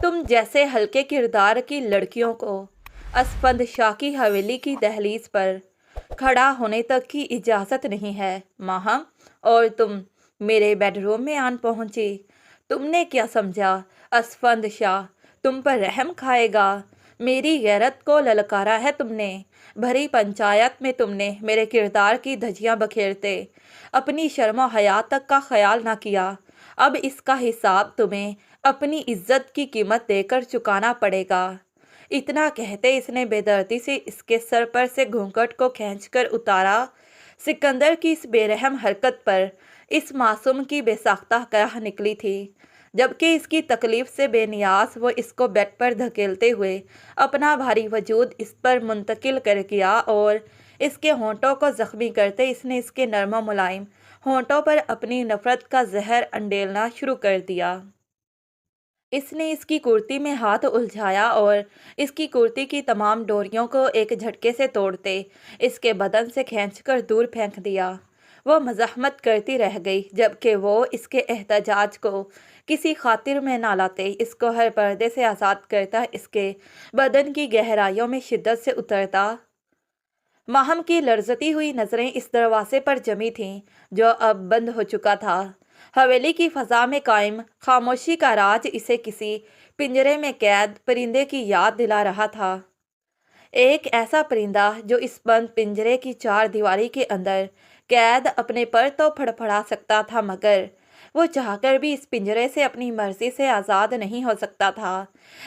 तुम जैसे हल्के किरदार की लड़कियों को असफंद शाह की हवेली की दहलीज पर खड़ा होने तक की इजाज़त नहीं है माहम। और तुम मेरे बेडरूम में आन पहुंची। तुमने क्या समझा असफंद शाह तुम पर रहम खाएगा? मेरी गैरत को ललकारा है तुमने। भरी पंचायत में तुमने मेरे किरदार की धज्जियां बखेरते अपनी शर्म हया तक का ख्याल ना किया। अब इसका हिसाब तुम्हें अपनी इज्जत की कीमत देकर चुकाना पड़ेगा। इतना कहते इसने बेदर्दी से इसके सर पर से घूंघट को खींचकर उतारा। सिकंदर की इस बेरहम हरकत पर इस मासूम की बेसाख्ता कराह निकली थी, जबकि इसकी तकलीफ से बेनियाज वो इसको बेड पर धकेलते हुए अपना भारी वजूद इस पर मुंतकिल कर किया और इसके होंठों को जख्मी करते इसने इसके नरम मुलायम होंठों पर अपनी नफरत का जहर अंडेलना शुरू कर दिया। इसने इसकी कुर्ती में हाथ उलझाया और इसकी कुर्ती की तमाम डोरियों को एक झटके से तोड़ते इसके बदन से खींचकर दूर फेंक दिया। वो मज़ाहमत करती रह गई, जबकि वो इसके एहतजाज को किसी खातिर में ना लाते इसको हर पर्दे से आज़ाद करता इसके बदन की गहराइयों में शिद्दत से उतरता। माहम की लर्जती हुई नज़रें इस दरवाजे पर जमी थीं जो अब बंद हो चुका था। हवेली की फ़ज़ा में कायम खामोशी का राज इसे किसी पिंजरे में कैद परिंदे की याद दिला रहा था। एक ऐसा परिंदा जो इस बंद पिंजरे की चार दीवारी के अंदर कैद अपने पर तो फड़फड़ा सकता था, मगर वो चाहकर भी इस पिंजरे से अपनी मर्जी से आज़ाद नहीं हो सकता था।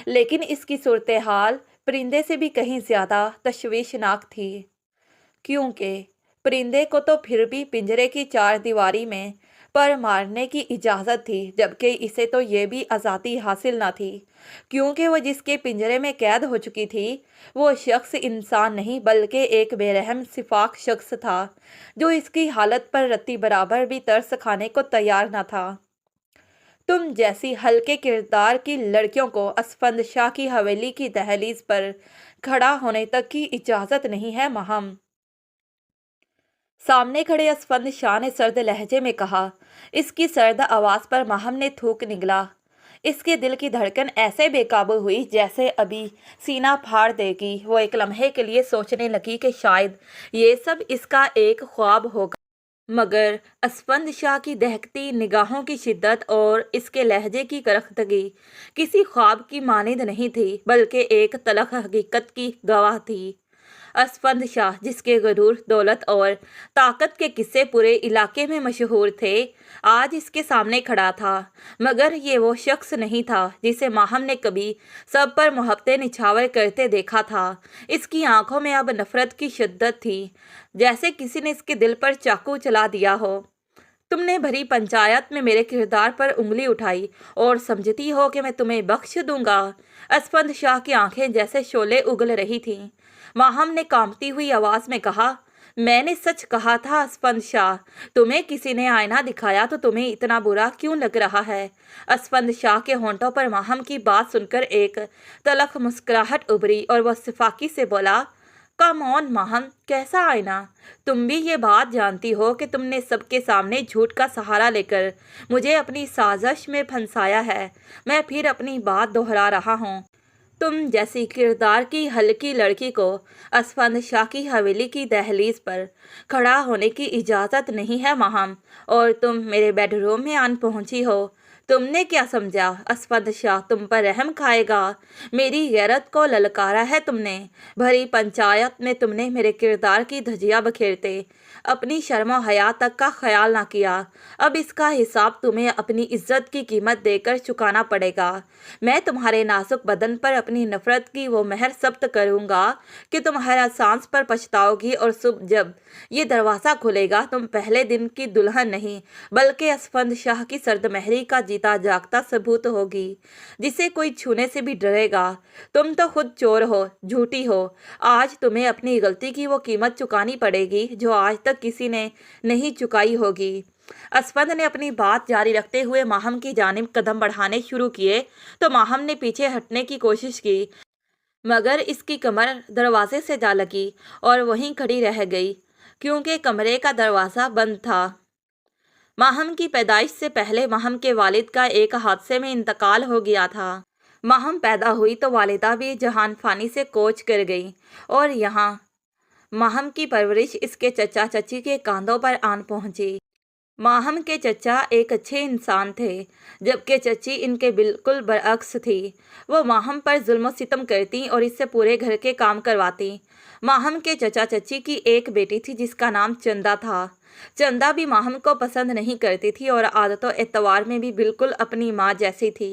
लेकिन इसकी सूरत हाल परिंदे से भी कहीं ज़्यादा तशवीशनाक थी, क्योंकि परिंदे को तो फिर भी पिंजरे की चार दीवारी में पर मारने की इजाज़त थी, जबकि इसे तो ये भी आज़ादी हासिल ना थी, क्योंकि वो जिसके पिंजरे में कैद हो चुकी थी वो शख्स इंसान नहीं बल्कि एक बेरहम सिफाक शख्स था जो इसकी हालत पर रत्ती बराबर भी तरस खाने को तैयार ना था। तुम जैसी हल्के किरदार की लड़कियों को असफंद शाह की हवेली की दहलीज पर खड़ा होने तक की इजाज़त नहीं है महम। सामने खड़े असफंद शाह ने सर्द लहजे में कहा। इसकी सर्द आवाज़ पर माहम ने थूक निगला। इसके दिल की धड़कन ऐसे बेकाबू हुई जैसे अभी सीना फाड़ देगी। वो एक लम्हे के लिए सोचने लगी कि शायद ये सब इसका एक ख्वाब होगा, मगर असफंद शाह की दहकती निगाहों की शिद्दत और इसके लहजे की करख्तगी किसी ख्वाब की मानिंद नहीं थी, बल्कि एक तलख हकीकत की गवाह थी। असफंद शाह, जिसके गरूर, दौलत और ताकत के किस्से पूरे इलाके में मशहूर थे, आज इसके सामने खड़ा था, मगर ये वो शख्स नहीं था जिसे माहम ने कभी सब पर मोहब्बतें निछावर करते देखा था। इसकी आंखों में अब नफरत की शिद्दत थी, जैसे किसी ने इसके दिल पर चाकू चला दिया हो। तुमने भरी पंचायत में मेरे किरदार पर उंगली उठाई और समझती हो कि मैं तुम्हें बख्श दूंगा? असफंद शाह की आंखें जैसे शोले उगल रही थीं। माहम ने कांपती हुई आवाज में कहा, मैंने सच कहा था असफंद शाह। तुम्हें किसी ने आईना दिखाया तो तुम्हें इतना बुरा क्यों लग रहा है? असफंद शाह के होंठों पर माहम की बात सुनकर एक तलख मुस्कुराहट उभरी और वह सिफाकी से बोला, कम ऑन माहम, कैसा आईना? तुम भी ये बात जानती हो कि तुमने सबके सामने झूठ का सहारा लेकर मुझे अपनी साजिश में फंसाया है। मैं फिर अपनी बात दोहरा रहा हूँ। तुम जैसी किरदार की हल्की लड़की को असफंद शाह की हवेली की दहलीज पर खड़ा होने की इजाज़त नहीं है माहम। और तुम मेरे बेडरूम में आन पहुंची हो। तुमने क्या समझा असफंद शाह तुम पर रहम खाएगा? मेरी गैरत को ललकारा है तुमने। भरी पंचायत में तुमने मेरे किरदार की धज्जियां बखेरते अपनी शर्म हया तक का ख्याल ना किया। अब इसका हिसाब तुम्हें अपनी इज्जत की कीमत देकर चुकाना पड़ेगा। मैं तुम्हारे नाजुक बदन पर अपनी नफरत की वो मेहर जब्त करूंगा कि तुम हर सांस पर पछताओगी, और सुबह जब ये दरवाज़ा खुलेगा तुम पहले दिन की दुल्हन नहीं बल्कि असफंद शाह की सर्दमहरी का जीता जागता सबूत होगी, जिसे कोई छूने से भी डरेगा। तुम तो खुद चोर हो, झूठी हो। आज तुम्हें अपनी गलती की वो कीमत चुकानी पड़ेगी जो आज तक किसी ने नहीं चुकाई होगी। असफंद ने अपनी बात जारी रखते हुए माहम की जानिब कदम बढ़ाने शुरू किए तो माहम ने पीछे हटने की कोशिश की, मगर इसकी कमर दरवाजे से जा लगी और वहीं खड़ी रह गई, क्योंकि कमरे का दरवाज़ा बंद था। माहम की पैदाइश से पहले माहम के वालिद का एक हादसे में इंतकाल हो गया था। माहम पैदा हुई तो वालिदा भी जहान फानी से कोच कर गई और यहाँ माहम की परवरिश इसके चचा चची के कांधों पर आन पहुंची। माहम के चचा एक अच्छे इंसान थे, जबकि चची इनके बिल्कुल बरअक्स थी। वो माहम पर जुल्म सितम करती और इससे पूरे घर के काम करवाती। माहम के चचा चची की एक बेटी थी जिसका नाम चंदा था। चंदा भी माहम को पसंद नहीं करती थी और आदतों एतवार में भी बिल्कुल अपनी माँ जैसी थी।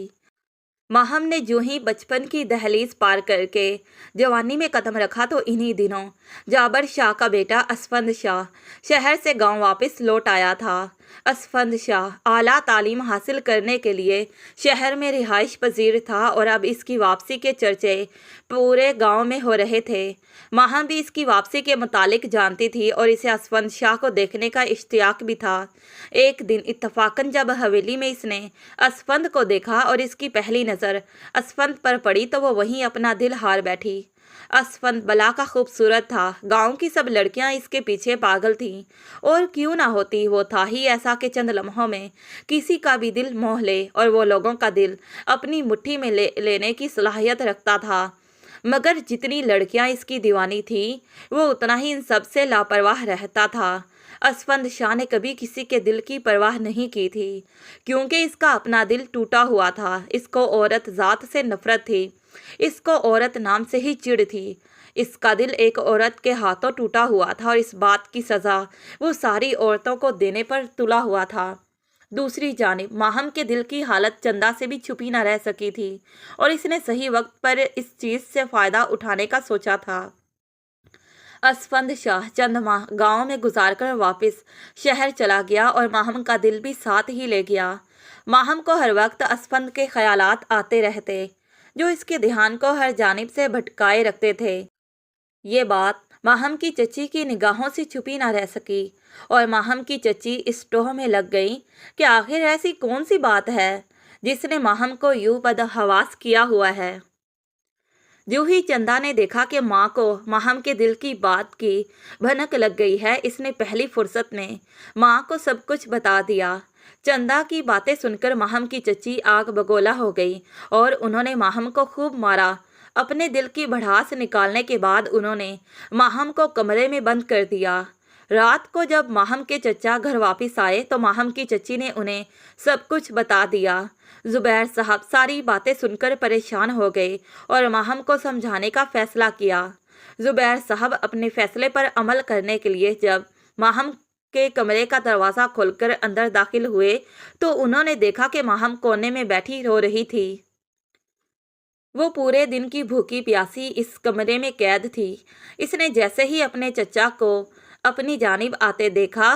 माहम ने जो ही बचपन की दहलीज पार करके जवानी में कदम रखा तो इन्हीं दिनों जाबर शाह का बेटा असफंद शाह शहर से गांव वापस लौट आया था। असफंद शाह आला तालीम हासिल करने के लिए शहर में रिहाइश पजीर था और अब इसकी वापसी के चर्चे पूरे गांव में हो रहे थे। माहम भी इसकी वापसी के मुतालिक जानती थी और इसे असफंद शाह को देखने का इश्तियाक भी था। एक दिन इत्तफाकन जब हवेली में इसने असफंद को देखा और इसकी पहली नज़र असफंद पर पड़ी तो वो वहीं अपना दिल हार बैठी। असफंद बला का खूबसूरत था। गांव की सब लड़कियां इसके पीछे पागल थीं और क्यों ना होती। वो था ही ऐसा कि चंद लम्हों में किसी का भी दिल मोह ले और वो लोगों का दिल अपनी मुट्ठी में लेने की सलाहियत रखता था। मगर जितनी लड़कियां इसकी दीवानी थी वो उतना ही इन सब से लापरवाह रहता था। असफंद शाह ने कभी किसी के दिल की परवाह नहीं की थी, क्योंकि इसका अपना दिल टूटा हुआ था। इसको औरत ज़ात से नफरत थी। इसको औरत नाम से ही चिढ़ थी। इसका दिल एक औरत के हाथों टूटा हुआ था और इस बात की सज़ा वो सारी औरतों को देने पर तुला हुआ था। दूसरी जानिब माहम के दिल की हालत चंदा से भी छुपी न रह सकी थी और इसने सही वक्त पर इस चीज़ से फ़ायदा उठाने का सोचा था। असफंद शाह चंद माह गांव में गुजारकर वापस शहर चला गया और माहम का दिल भी साथ ही ले गया। माहम को हर वक्त असफंद के ख्यालात आते रहते जो इसके ध्यान को हर जानिब से भटकाए रखते थे। ये बात माहम की चची की निगाहों से छुपी ना रह सकी और माहम की चची इस टोह में लग गई कि आखिर ऐसी कौन सी बात है जिसने माहम को यूं बदहवास किया हुआ है। जो ही चंदा ने देखा कि माँ को माहम के दिल की बात की भनक लग गई है, इसने पहली फुर्सत में माँ को सब कुछ बता दिया। चंदा की बातें सुनकर माहम की चची आग बगोला हो गई और उन्होंने माहम को खूब मारा। अपने दिल की भड़ास निकालने के बाद उन्होंने माहम को कमरे में बंद कर दिया। रात को जब माहम के चचा घर वापस आए तो माहम की चची ने उन्हें सब कुछ बता दिया। जुबैर साहब सारी बातें सुनकर परेशान हो गए और माहम को समझाने का फैसला किया। जुबैर साहब अपने फैसले पर अमल करने के लिए जब माहम के कमरे का दरवाज़ा खोलकर अंदर दाखिल हुए तो उन्होंने देखा कि माहम कोने में बैठी रो रही थी। वो पूरे दिन की भूखी प्यासी इस कमरे में कैद थी। इसने जैसे ही अपने चचा को अपनी जानिब आते देखा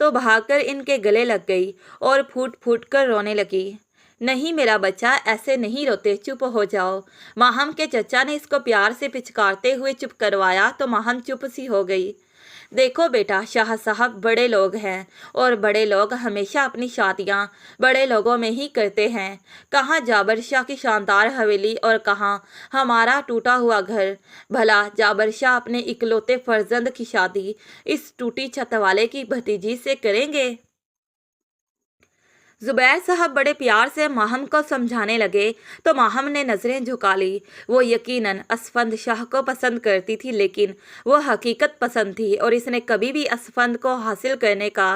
तो भागकर इनके गले लग गई और फूट फूट कर रोने लगी। नहीं मेरा बच्चा, ऐसे नहीं रोते, चुप हो जाओ। माहम के चचा ने इसको प्यार से पिचकारते हुए चुप करवाया तो माहम चुप सी हो गई। देखो बेटा, शाह साहब बड़े लोग हैं और बड़े लोग हमेशा अपनी शादियां बड़े लोगों में ही करते हैं। कहाँ जाबर शाह की शानदार हवेली और कहाँ हमारा टूटा हुआ घर। भला जाबर शाह अपने इकलौते फर्जंद की शादी इस टूटी छत वाले की भतीजी से करेंगे? जुबैर साहब बड़े प्यार से माहम को समझाने लगे तो माहम ने नज़रें झुका ली। वो यकीनन असफंद शाह को पसंद करती थी, लेकिन वो हकीकत पसंद थी और इसने कभी भी असफंद को हासिल करने का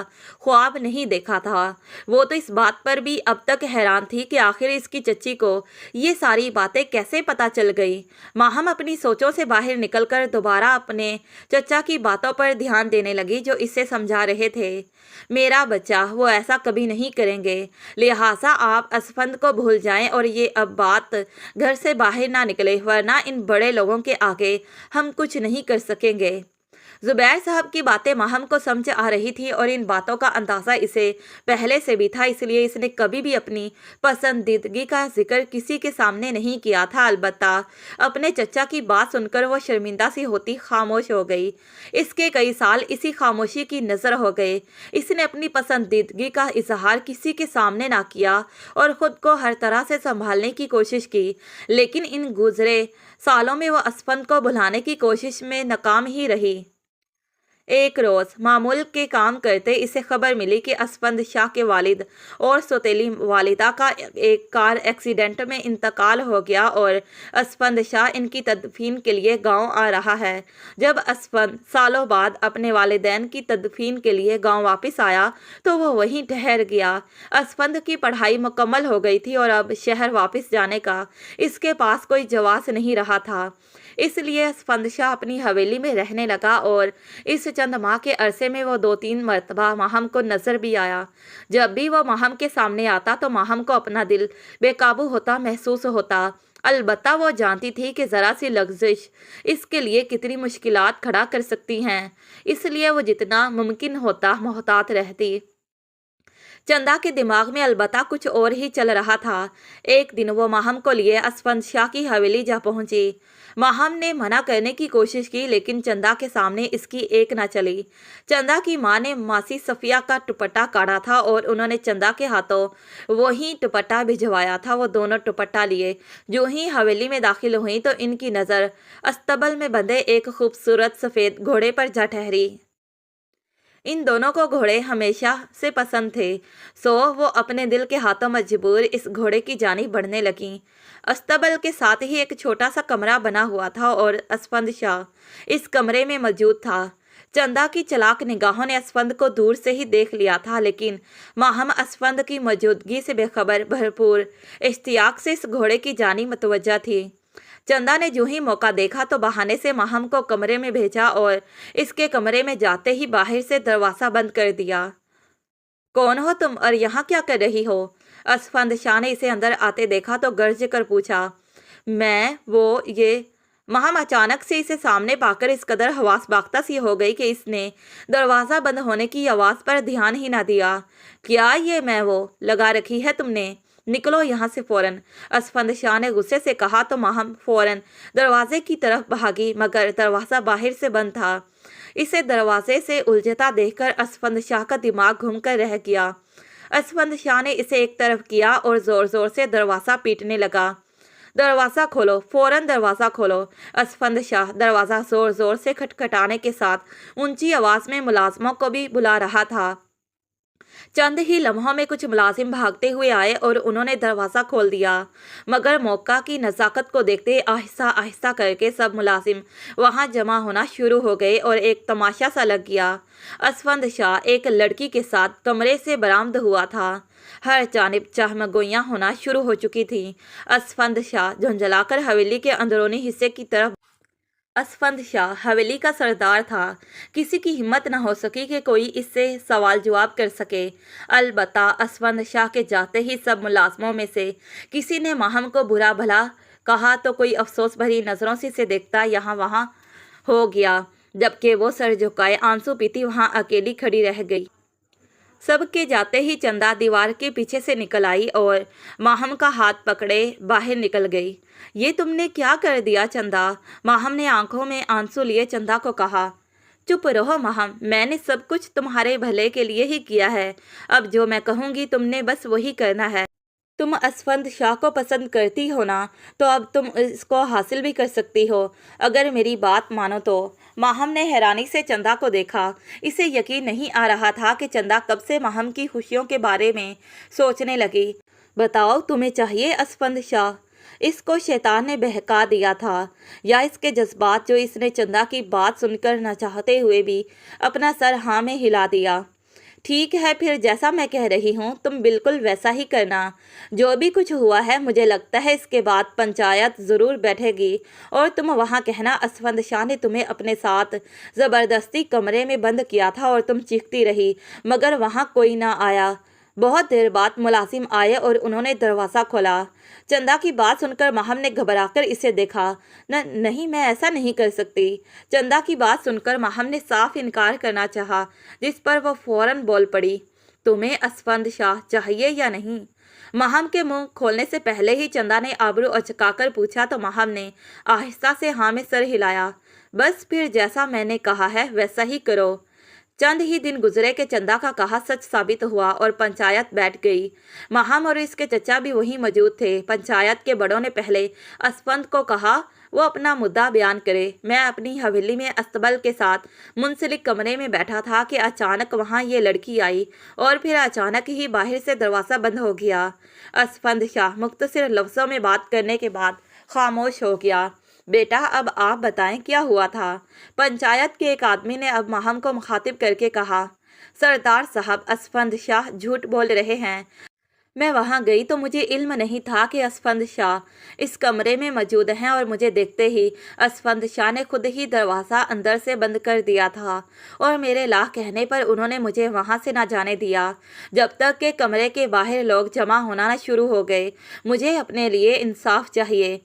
ख्वाब नहीं देखा था। वो तो इस बात पर भी अब तक हैरान थी कि आखिर इसकी चच्ची को ये सारी बातें कैसे पता चल गई। माहम अपनी सोचों से बाहर निकलकर दोबारा अपने चचा की बातों पर ध्यान देने लगी जो इसे समझा रहे थे। मेरा बच्चा, वो ऐसा कभी नहीं करेंगे, लिहाजा आप असफंद को भूल जाएं और ये अब बात घर से बाहर ना निकले, वरना इन बड़े लोगों के आगे हम कुछ नहीं कर सकेंगे। जुबैर साहब की बातें माहम को समझ आ रही थी और इन बातों का अंदाज़ा इसे पहले से भी था, इसलिए इसने कभी भी अपनी पसंदीदगी का जिक्र किसी के सामने नहीं किया था। अलबत्ता अपने चचा की बात सुनकर वो शर्मिंदा सी होती खामोश हो गई। इसके कई साल इसी खामोशी की नज़र हो गए। इसने अपनी पसंदीदगी का इजहार किसी के सामने ना किया और ख़ुद को हर तरह से संभालने की कोशिश की, लेकिन इन गुजरे सालों में वो असफंद को भुलाने की कोशिश में नाकाम ही रही। ایک روز معمول کے کام کرتے اسے خبر ملی کہ اسفند شاہ کے والد اور سوتیلی والدہ کا ایک کار ایکسیڈنٹ میں انتقال ہو گیا اور اسفند شاہ ان کی تدفین کے لیے گاؤں آ رہا ہے۔ جب اسفند سالوں بعد اپنے والدین کی تدفین کے لیے گاؤں واپس آیا تو وہ وہیں ٹھہر گیا۔ اسفند کی پڑھائی مکمل ہو گئی تھی اور اب شہر واپس جانے کا اس کے پاس کوئی جواز نہیں رہا تھا۔ اس لیے اسفند شاہ اپنی حویلی میں رہنے لگا اور اس چند ماہ کے عرصے میں وہ 2-3 مرتبہ ماہم کو نظر بھی آیا۔ جب بھی وہ ماہم کے سامنے آتا تو ماہم کو اپنا دل بے قابو ہوتا محسوس ہوتا۔ البتہ وہ جانتی تھی کہ ذرا سی لغزش اس کے لیے کتنی مشکلات کھڑا کر سکتی ہیں، اس لیے وہ جتنا ممکن ہوتا محتاط رہتی۔ چندا کے دماغ میں البتہ کچھ اور ہی چل رہا تھا۔ ایک دن وہ ماہم کو لیے اسفند شاہ کی حویلی جا پہنچی۔ ماہم نے منع کرنے کی کوشش کی لیکن چندا کے سامنے اس کی ایک نہ چلی۔ چندا کی ماں نے ماسی صفیہ کا دوپٹہ کاٹا تھا اور انہوں نے چندا کے ہاتھوں وہی دوپٹہ بھجوایا تھا۔ وہ دونوں دوپٹہ لیے جو ہی حویلی میں داخل ہوئیں تو ان کی نظر استبل میں بندھے ایک خوبصورت سفید گھوڑے پر جا ٹھہری۔ ان دونوں کو گھوڑے ہمیشہ سے پسند تھے، سو وہ اپنے دل کے ہاتھوں مجبور اس گھوڑے کی جانب بڑھنے لگیں۔ استبل کے ساتھ ہی ایک چھوٹا سا کمرہ بنا ہوا تھا اور اسفند شاہ اس کمرے میں موجود تھا۔ چندا کی چلاک نگاہوں نے اسفند کو دور سے ہی دیکھ لیا تھا، لیکن ماہم اسفند کی موجودگی سے بے خبر بھرپور اشتیاق سے اس گھوڑے کی جانب متوجہ تھی۔ چندا نے جو ہی موقع دیکھا تو بہانے سے ماہم کو کمرے میں بھیجا اور اس کے کمرے میں جاتے ہی باہر سے دروازہ بند کر دیا۔ کون ہو تم اور یہاں کیا کر رہی ہو؟ اسفند شاہ نے اسے اندر آتے دیکھا تو گرج کر پوچھا۔ یہ ماہم اچانک سے اسے سامنے پا کر اس قدر حواس باختہ سی ہو گئی کہ اس نے دروازہ بند ہونے کی آواز پر دھیان ہی نہ دیا۔ کیا یہ وہ لگا رکھی ہے تم نے؟ نکلو یہاں سے فوراً، اسفند شاہ نے غصے سے کہا تو ماہم فوراً دروازے کی طرف بھاگی، مگر دروازہ باہر سے بند تھا۔ اسے دروازے سے الجھتا دیکھ کر اسفند شاہ کا دماغ گھوم کر رہ گیا۔ اسفند شاہ نے اسے ایک طرف کیا اور زور زور سے دروازہ پیٹنے لگا۔ دروازہ کھولو، فوراً دروازہ کھولو۔ اسفند شاہ دروازہ زور زور سے کھٹکھٹانے کے ساتھ اونچی آواز میں ملازموں کو بھی بلا رہا تھا۔ چند ہی لمحوں میں کچھ ملازم بھاگتے ہوئے آئے اور انہوں نے دروازہ کھول دیا، مگر موقع کی نزاکت کو دیکھتے آہستہ آہستہ کر کے سب ملازم وہاں جمع ہونا شروع ہو گئے اور ایک تماشا سا لگ گیا۔ اسفند شاہ ایک لڑکی کے ساتھ کمرے سے برآمد ہوا تھا۔ ہر جانب چہمگوئیاں ہونا شروع ہو چکی تھیں۔ اسفند شاہ جھنجھلا کر حویلی کے اندرونی حصے کی طرف۔ اسفند شاہ حویلی کا سردار تھا، کسی کی ہمت نہ ہو سکی کہ کوئی اس سے سوال جواب کر سکے۔ البتہ اسفند شاہ کے جاتے ہی سب ملازموں میں سے کسی نے ماہم کو برا بھلا کہا تو کوئی افسوس بھری نظروں سے اسے دیکھتا یہاں وہاں ہو گیا، جبکہ وہ سر جھکائے آنسو پیتی وہاں اکیلی کھڑی رہ گئی۔ سب کے جاتے ہی چندا دیوار کے پیچھے سے نکل آئی اور ماہم کا ہاتھ پکڑے باہر نکل گئی۔ یہ تم نے کیا کر دیا چندا؟ ماہم نے آنکھوں میں آنسو لیے چندا کو کہا۔ چپ رہو ماہم، میں نے سب کچھ تمہارے بھلے کے لیے ہی کیا ہے۔ اب جو میں کہوں گی تم نے بس وہی کرنا ہے۔ تم اسفند شاہ کو پسند کرتی ہو نا، تو اب تم اس کو حاصل بھی کر سکتی ہو اگر میری بات مانو تو۔ ماہم نے حیرانی سے چندا کو دیکھا۔ اسے یقین نہیں آ رہا تھا کہ چندا کب سے ماہم کی خوشیوں کے بارے میں سوچنے لگی۔ بتاؤ تمہیں چاہیے اسفند شاہ؟ اس کو شیطان نے بہکا دیا تھا یا اس کے جذبات جو اس نے چندا کی بات سن کر نہ چاہتے ہوئے بھی اپنا سر ہاں میں ہلا دیا۔ ٹھیک ہے پھر جیسا میں کہہ رہی ہوں تم بالکل ویسا ہی کرنا۔ جو بھی کچھ ہوا ہے مجھے لگتا ہے اس کے بعد پنچایت ضرور بیٹھے گی اور تم وہاں کہنا اسفند شاہ نے تمہیں اپنے ساتھ زبردستی کمرے میں بند کیا تھا اور تم چیختی رہی مگر وہاں کوئی نہ آیا۔ بہت دیر بعد ملازم آئے اور انہوں نے دروازہ کھولا۔ چندا کی بات سن کر ماہم نے گھبرا کر اسے دیکھا۔ نہیں میں ایسا نہیں کر سکتی۔ چندا کی بات سن کر ماہم نے صاف انکار کرنا چاہا، جس پر وہ فوراً بول پڑی۔ تمہیں اسفند شاہ چاہیے یا نہیں؟ ماہم کے منہ کھولنے سے پہلے ہی چندا نے آبرو اچکا کر پوچھا تو ماہم نے آہستہ سے ہاں میں سر ہلایا۔ بس پھر جیسا میں نے کہا ہے ویسا ہی کرو۔ चंद ही दिन गुजरे कि चंदा का कहा सच साबित हुआ और पंचायत बैठ गई। माहम और इसके चचा भी वहीं मौजूद थे। पंचायत के बड़ों ने पहले असफंद को कहा वो अपना मुद्दा बयान करे। मैं अपनी हवेली में अस्तबल के साथ मुंसलिक कमरे में बैठा था कि अचानक वहाँ ये लड़की आई और फिर अचानक ही बाहर से दरवाज़ा बंद हो गया। असफंद शाह मुख्तसर लफ्ज़ों में बात करने के बाद खामोश हो गया। बेटा, अब आप बताएं क्या हुआ था? पंचायत के एक आदमी ने अब माहम को मुखातिब करके कहा। सरदार साहब, असफंद शाह झूठ बोल रहे हैं। मैं वहां गई तो मुझे इल्म नहीं था कि असफंद शाह इस कमरे में मौजूद हैं और मुझे देखते ही असफंद शाह ने खुद ही दरवाज़ा अंदर से बंद कर दिया था और मेरे ला कहने पर उन्होंने मुझे वहां से ना जाने दिया जब तक कि कमरे के बाहर लोग जमा होना शुरू हो गए। मुझे अपने लिए इंसाफ चाहिए।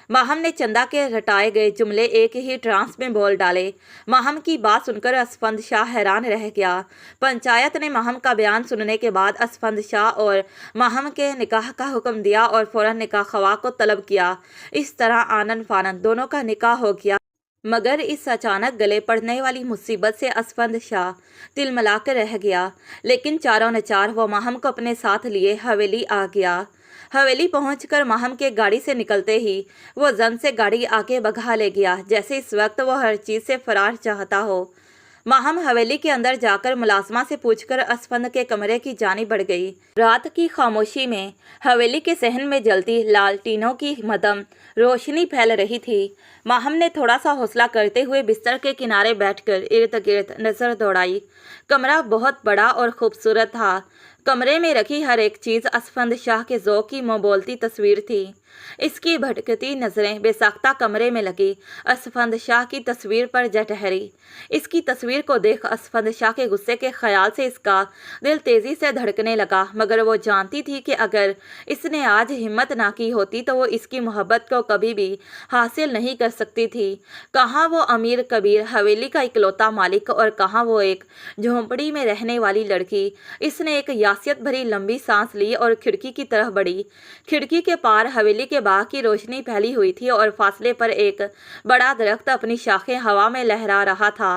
माहम ने चंदा के रटाए गए जुमले एक ही ट्रांस में बोल डाले। माहम की बात सुनकर असफंद शाह हैरान रह गया। पंचायत ने माहम का बयान सुनने के बाद असफंद शाह और माहम के निकाह का हुक्म दिया और फौरन निकाह खवा को तलब किया। इस तरह आनन फानन दोनों का निकाह हो गया। मगर इस अचानक गले पड़ने वाली मुसीबत से असफंद शाह तिलमिला कर रह गया। लेकिन चारों ने चार वो माहम को अपने साथ लिए हवेली आ गया। हवेली पहुंचकर माहम के गाड़ी से निकलते ही वो जन से गाड़ी आगे भगा ले गया, जैसे इस वक्त वो हर चीज़ से फरार चाहता हो। माहम हवेली के अंदर जाकर मुलाजमा से पूछकर असफंद के कमरे की जानी बढ़ गई। रात की खामोशी में हवेली के सहन में जलती लालटीनों की मदम रोशनी फैल रही थी। माहम ने थोड़ा सा हौसला करते हुए बिस्तर के किनारे बैठकर इर्द गिर्द नज़र दौड़ाई। कमरा बहुत बड़ा और खूबसूरत था। कमरे में रखी हर एक चीज़ असफंद शाह के ज़ौक़ की मोबोलती तस्वीर थी। इसकी भटकती नज़रें बेसाख्ता कमरे में लगी असफंद शाह की तस्वीर पर जा ठहरी। इसकी तस्वीर को देख असफंद शाह के गुस्से के ख्याल से इसका दिल तेज़ी से धड़कने लगा, मगर वो जानती थी कि अगर इसने आज हिम्मत ना की होती तो वो इसकी मोहब्बत को कभी भी हासिल नहीं कर सकती थी। कहाँ वो अमीर कबीर हवेली का इकलौता मालिक और कहाँ वो एक झोंपड़ी में रहने वाली लड़की। इसने एक यासियत भरी लंबी सांस ली और खिड़की की तरफ बढ़ी। खिड़की के पार हवेली के बाग की रोशनी फैली हुई थी और फासले पर एक बड़ा दरख्त अपनी शाखें हवा में लहरा रहा था।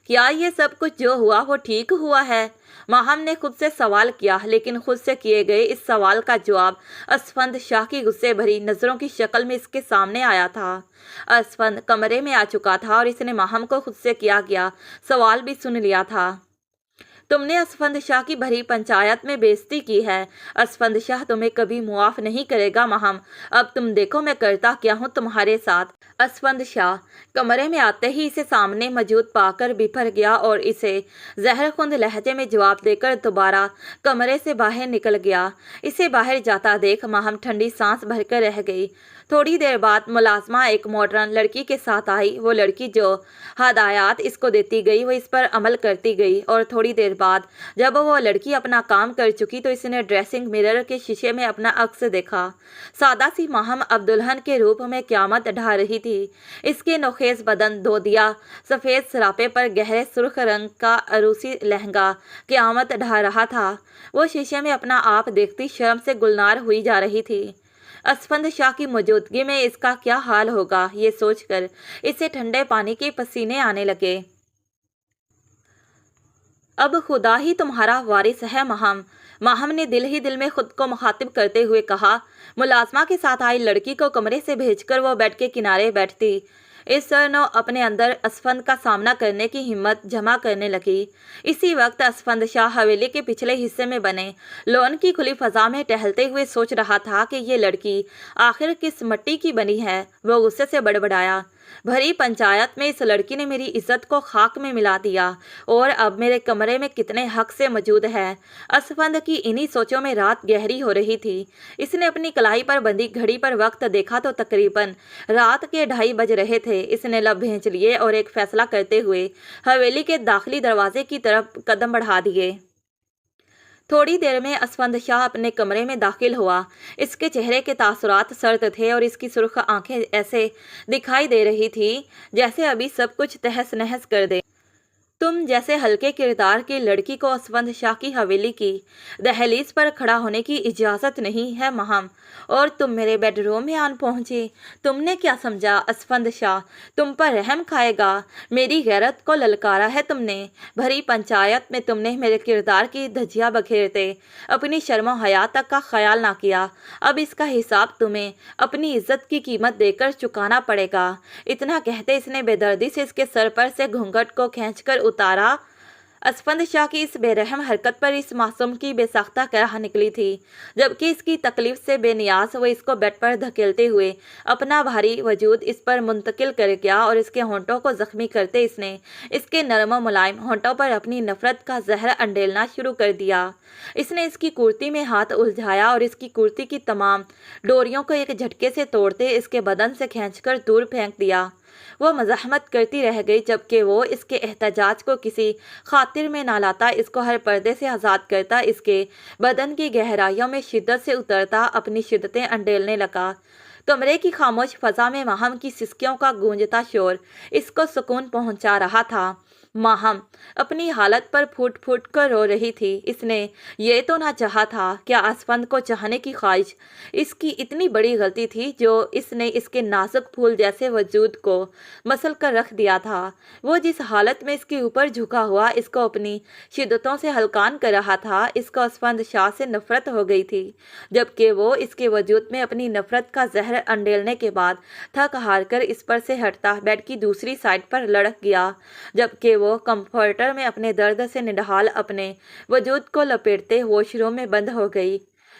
क्या ये सब कुछ जो हुआ वो ठीक हुआ है? माहम ने खुद से सवाल किया, लेकिन खुद से किए गए इस सवाल का जवाब असफंद शाह की गुस्से भरी नज़रों की शक्ल में इसके सामने आया था। असफंद कमरे में आ चुका था और इसने माहम को खुद से किया गया सवाल भी सुन लिया था। तुमने असफंद शाह की भरी पंचायत में बेइज्जती की है। असफंद शाह तुम्हें कभी मुआफ नहीं करेगा माहम। अब तुम देखो मैं करता क्या हूँ तुम्हारे साथ। असफंद शाह कमरे में आते ही इसे सामने मौजूद पाकर बिफर गया और इसे जहरखुंद लहजे में जवाब देकर दोबारा कमरे से बाहर निकल गया। इसे बाहर जाता देख माहम ठंडी सांस भरकर रह गई। थोड़ी देर बाद मुलाजमा एक मॉडर्न लड़की के साथ आई। वो लड़की जो हदायत इसको देती गई वो इस पर अमल करती गई और थोड़ी देर बाद जब वो लड़की अपना काम कर चुकी तो इसने ड्रेसिंग मिरर के शीशे में अपना अक्स देखा। सादा सी माहम अब दुल्हन के रूप में क़यामत ढा रही थी। इसके नोखेज बदन धोदिया सफ़ेद सरापे पर गहरे सुर्ख रंग का अरूसी लहंगा क़यामत ढा रहा था। वो शीशे में अपना आप देखती शर्म से गुलनार हुई जा रही थी। असफंद शाह की मौजूदगी में इसका क्या हाल होगा, ये सोचकर इसे ठंडे पानी के पसीने आने लगे। अब खुदा ही तुम्हारा वारिस है माहम। माहम ने दिल ही दिल में खुद को मुखातिब करते हुए कहा। मुलाजमा के साथ आई लड़की को कमरे से भेजकर वो बेड के किनारे बैठती। इस सरनो अपने अंदर असफंद का सामना करने की हिम्मत जमा करने लगी। इसी वक्त असफंद शाह हवेली के पिछले हिस्से में बने लॉन की खुली फजा में टहलते हुए सोच रहा था कि ये लड़की आखिर किस मिट्टी की बनी है। वो गुस्से से बड़बड़ाया, भरी पंचायत में इस लड़की ने मेरी इज्जत को खाक में मिला दिया और अब मेरे कमरे में कितने हक से मौजूद है। असफंद की इन्हीं सोचों में रात गहरी हो रही थी। इसने अपनी कलाई पर बंधी घड़ी पर वक्त देखा तो तकरीबन रात के 2:30 बज रहे थे। इसने लब भींच लिए और एक फैसला करते हुए हवेली के दाखिली दरवाजे की तरफ कदम बढ़ा दिए। थोड़ी देर में असफंद शाह अपने कमरे में दाखिल हुआ। इसके चेहरे के तासुरात सर्द थे और इसकी सुर्ख आंखें ऐसे दिखाई दे रही थी जैसे अभी सब कुछ तहस नहस कर दे। तुम जैसे हल्के किरदार की लड़की को असफंद शाह की हवेली की दहलीज पर खड़ा होने की इजाज़त नहीं है महम, और तुम मेरे बेडरूम में आन पहुंचे। तुमने क्या समझा असफंद शाह तुम पर रहम खाएगा? मेरी गैरत को ललकारा है तुमने। भरी पंचायत में तुमने मेरे किरदार की धज्जियां बखेरते अपनी शर्म हया तक का ख्याल ना किया। अब इसका हिसाब तुम्हें अपनी इज्जत की कीमत देकर चुकाना पड़ेगा। इतना कहते इसने बेदर्दी से इसके सर पर से घूंघट को खींचकर उतारा। असफंद शाह की इस बेरहम हरकत पर इस मासूम की बेसाख्ता कराह निकली थी, जबकि इसकी तकलीफ से बेनियाज वो इसको बेड पर धकेलते हुए अपना भारी वजूद इस पर मुंतकिल कर गया और इसके होंठों को जख्मी करते इसने इसके नरम व मुलायम होंठों पर अपनी नफरत का जहर अंडेलना शुरू कर दिया। इसने इसकी कुर्ती में हाथ उलझाया और इसकी कुर्ती की तमाम डोरियों को एक झटके से तोड़ते इसके बदन से खींचकर दूर फेंक दिया। वो मज़ाहमत करती रह गई, जबकि वो इसके एहतजाज को किसी खातिर में ना लाता, इसको हर पर्दे से आज़ाद करता, इसके बदन की गहराइयों में शिद्दत से उतरता अपनी शिद्दतें अंडेलने लगा। कमरे की खामोश फजा में माहम की सिसकियों का गूंजता शोर इसको सुकून पहुंचा रहा था। माहम अपनी हालत पर फूट फूट कर रो रही थी। इसने ये तो ना चाहा था, क्या असफंद को चाहने की ख्वाहिश इसकी इतनी बड़ी गलती थी जो इसने इसके नाजुक फूल जैसे वजूद को मसल कर रख दिया था। वो जिस हालत में इसके ऊपर झुका हुआ इसको अपनी शिद्दतों से हलकान कर रहा था, इसको असफंद शाह से नफरत हो गई थी, जबकि वो इसके वजूद में अपनी नफरत का जहर अंडेलने के बाद थक हार कर इस पर से हटता बेड की दूसरी साइड पर लड़क गया, जबकि वो कंफर्टर में अपने दर्द से निढाल अपने वजूद को लपेटते वॉशरूम में बंद हो गई।